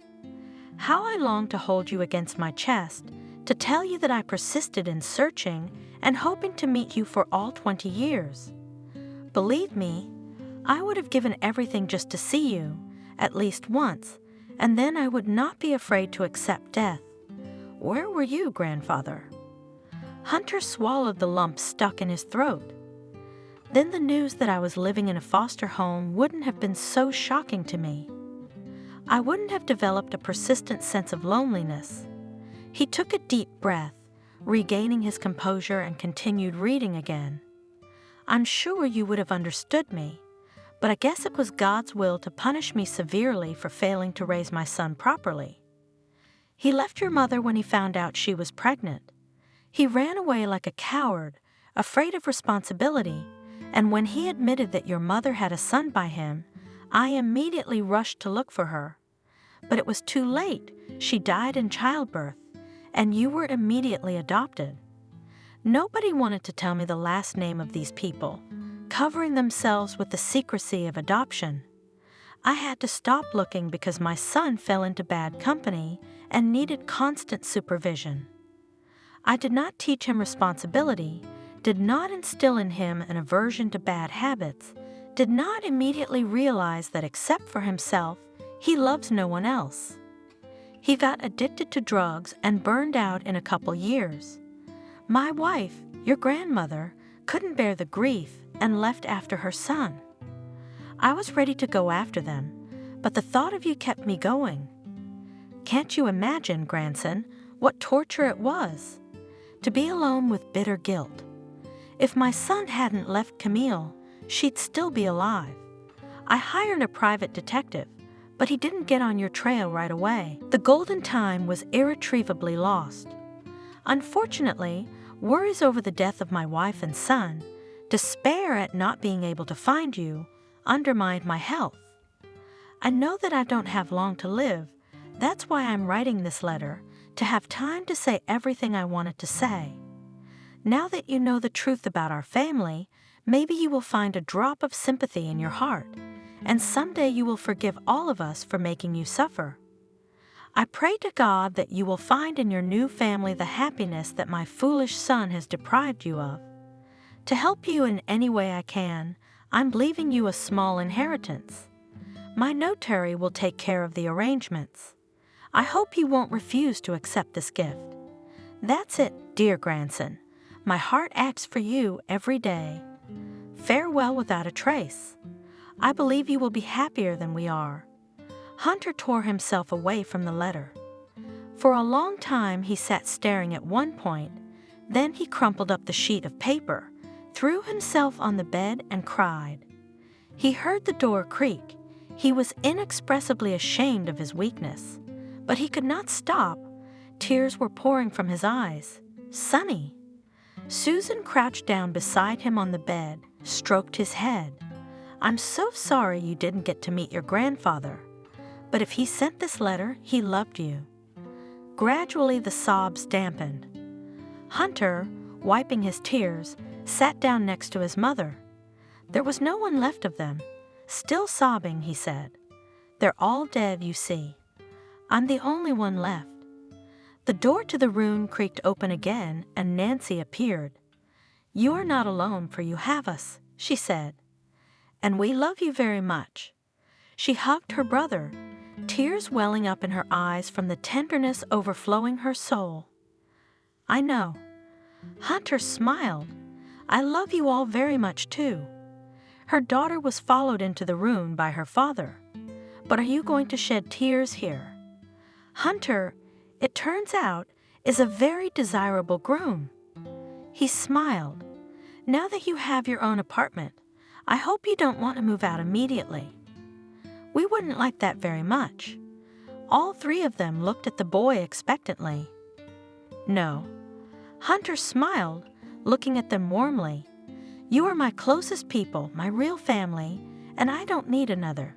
How I long to hold you against my chest, to tell you that I persisted in searching and hoping to meet you for all 20 years. Believe me, I would have given everything just to see you, at least once, and then I would not be afraid to accept death. Where were you, grandfather?" Hunter swallowed the lump stuck in his throat. Then the news that I was living in a foster home wouldn't have been so shocking to me. I wouldn't have developed a persistent sense of loneliness. He took a deep breath, regaining his composure, and continued reading again. "I'm sure you would have understood me, but I guess it was God's will to punish me severely for failing to raise my son properly. He left your mother when he found out she was pregnant. He ran away like a coward, afraid of responsibility, and when he admitted that your mother had a son by him, I immediately rushed to look for her. But it was too late. She died in childbirth, and you were immediately adopted. Nobody wanted to tell me the last name of these people, covering themselves with the secrecy of adoption. I had to stop looking because my son fell into bad company and needed constant supervision. I did not teach him responsibility, did not instill in him an aversion to bad habits, did not immediately realize that except for himself, he loves no one else. He got addicted to drugs and burned out in a couple years. My wife, your grandmother, couldn't bear the grief and left after her son. I was ready to go after them, but the thought of you kept me going. Can't you imagine, grandson, what torture it was? To be alone with bitter guilt. If my son hadn't left Camille, she'd still be alive. I hired a private detective, but he didn't get on your trail right away. The golden time was irretrievably lost. Unfortunately, worries over the death of my wife and son, despair at not being able to find you, undermined my health. I know that I don't have long to live. That's why I'm writing this letter, to have time to say everything I wanted to say. Now that you know the truth about our family, maybe you will find a drop of sympathy in your heart, and someday you will forgive all of us for making you suffer. I pray to God that you will find in your new family the happiness that my foolish son has deprived you of. To help you in any way I can, I'm leaving you a small inheritance. My notary will take care of the arrangements. I hope you won't refuse to accept this gift. That's it, dear grandson. My heart acts for you every day. Farewell without a trace. I believe you will be happier than we are. Hunter tore himself away from the letter. For a long time he sat staring at one point, then he crumpled up the sheet of paper, threw himself on the bed and cried. He heard the door creak. He was inexpressibly ashamed of his weakness, but he could not stop. Tears were pouring from his eyes. Sonny! Susan crouched down beside him on the bed, stroked his head. I'm so sorry you didn't get to meet your grandfather, but if he sent this letter, he loved you. Gradually the sobs dampened. Hunter, wiping his tears, sat down next to his mother. There was no one left of them. Still sobbing, he said. They're all dead, you see. I'm the only one left. The door to the room creaked open again, and Nancy appeared. You are not alone, for you have us, she said. And we love you very much. She hugged her brother, tears welling up in her eyes from the tenderness overflowing her soul. I know. Hunter smiled. I love you all very much, too. Her daughter was followed into the room by her father. But are you going to shed tears here? Hunter, it turns out, is a very desirable groom. He smiled. Now that you have your own apartment, I hope you don't want to move out immediately. We wouldn't like that very much. All three of them looked at the boy expectantly. No. Hunter smiled, looking at them warmly. You are my closest people, my real family, and I don't need another.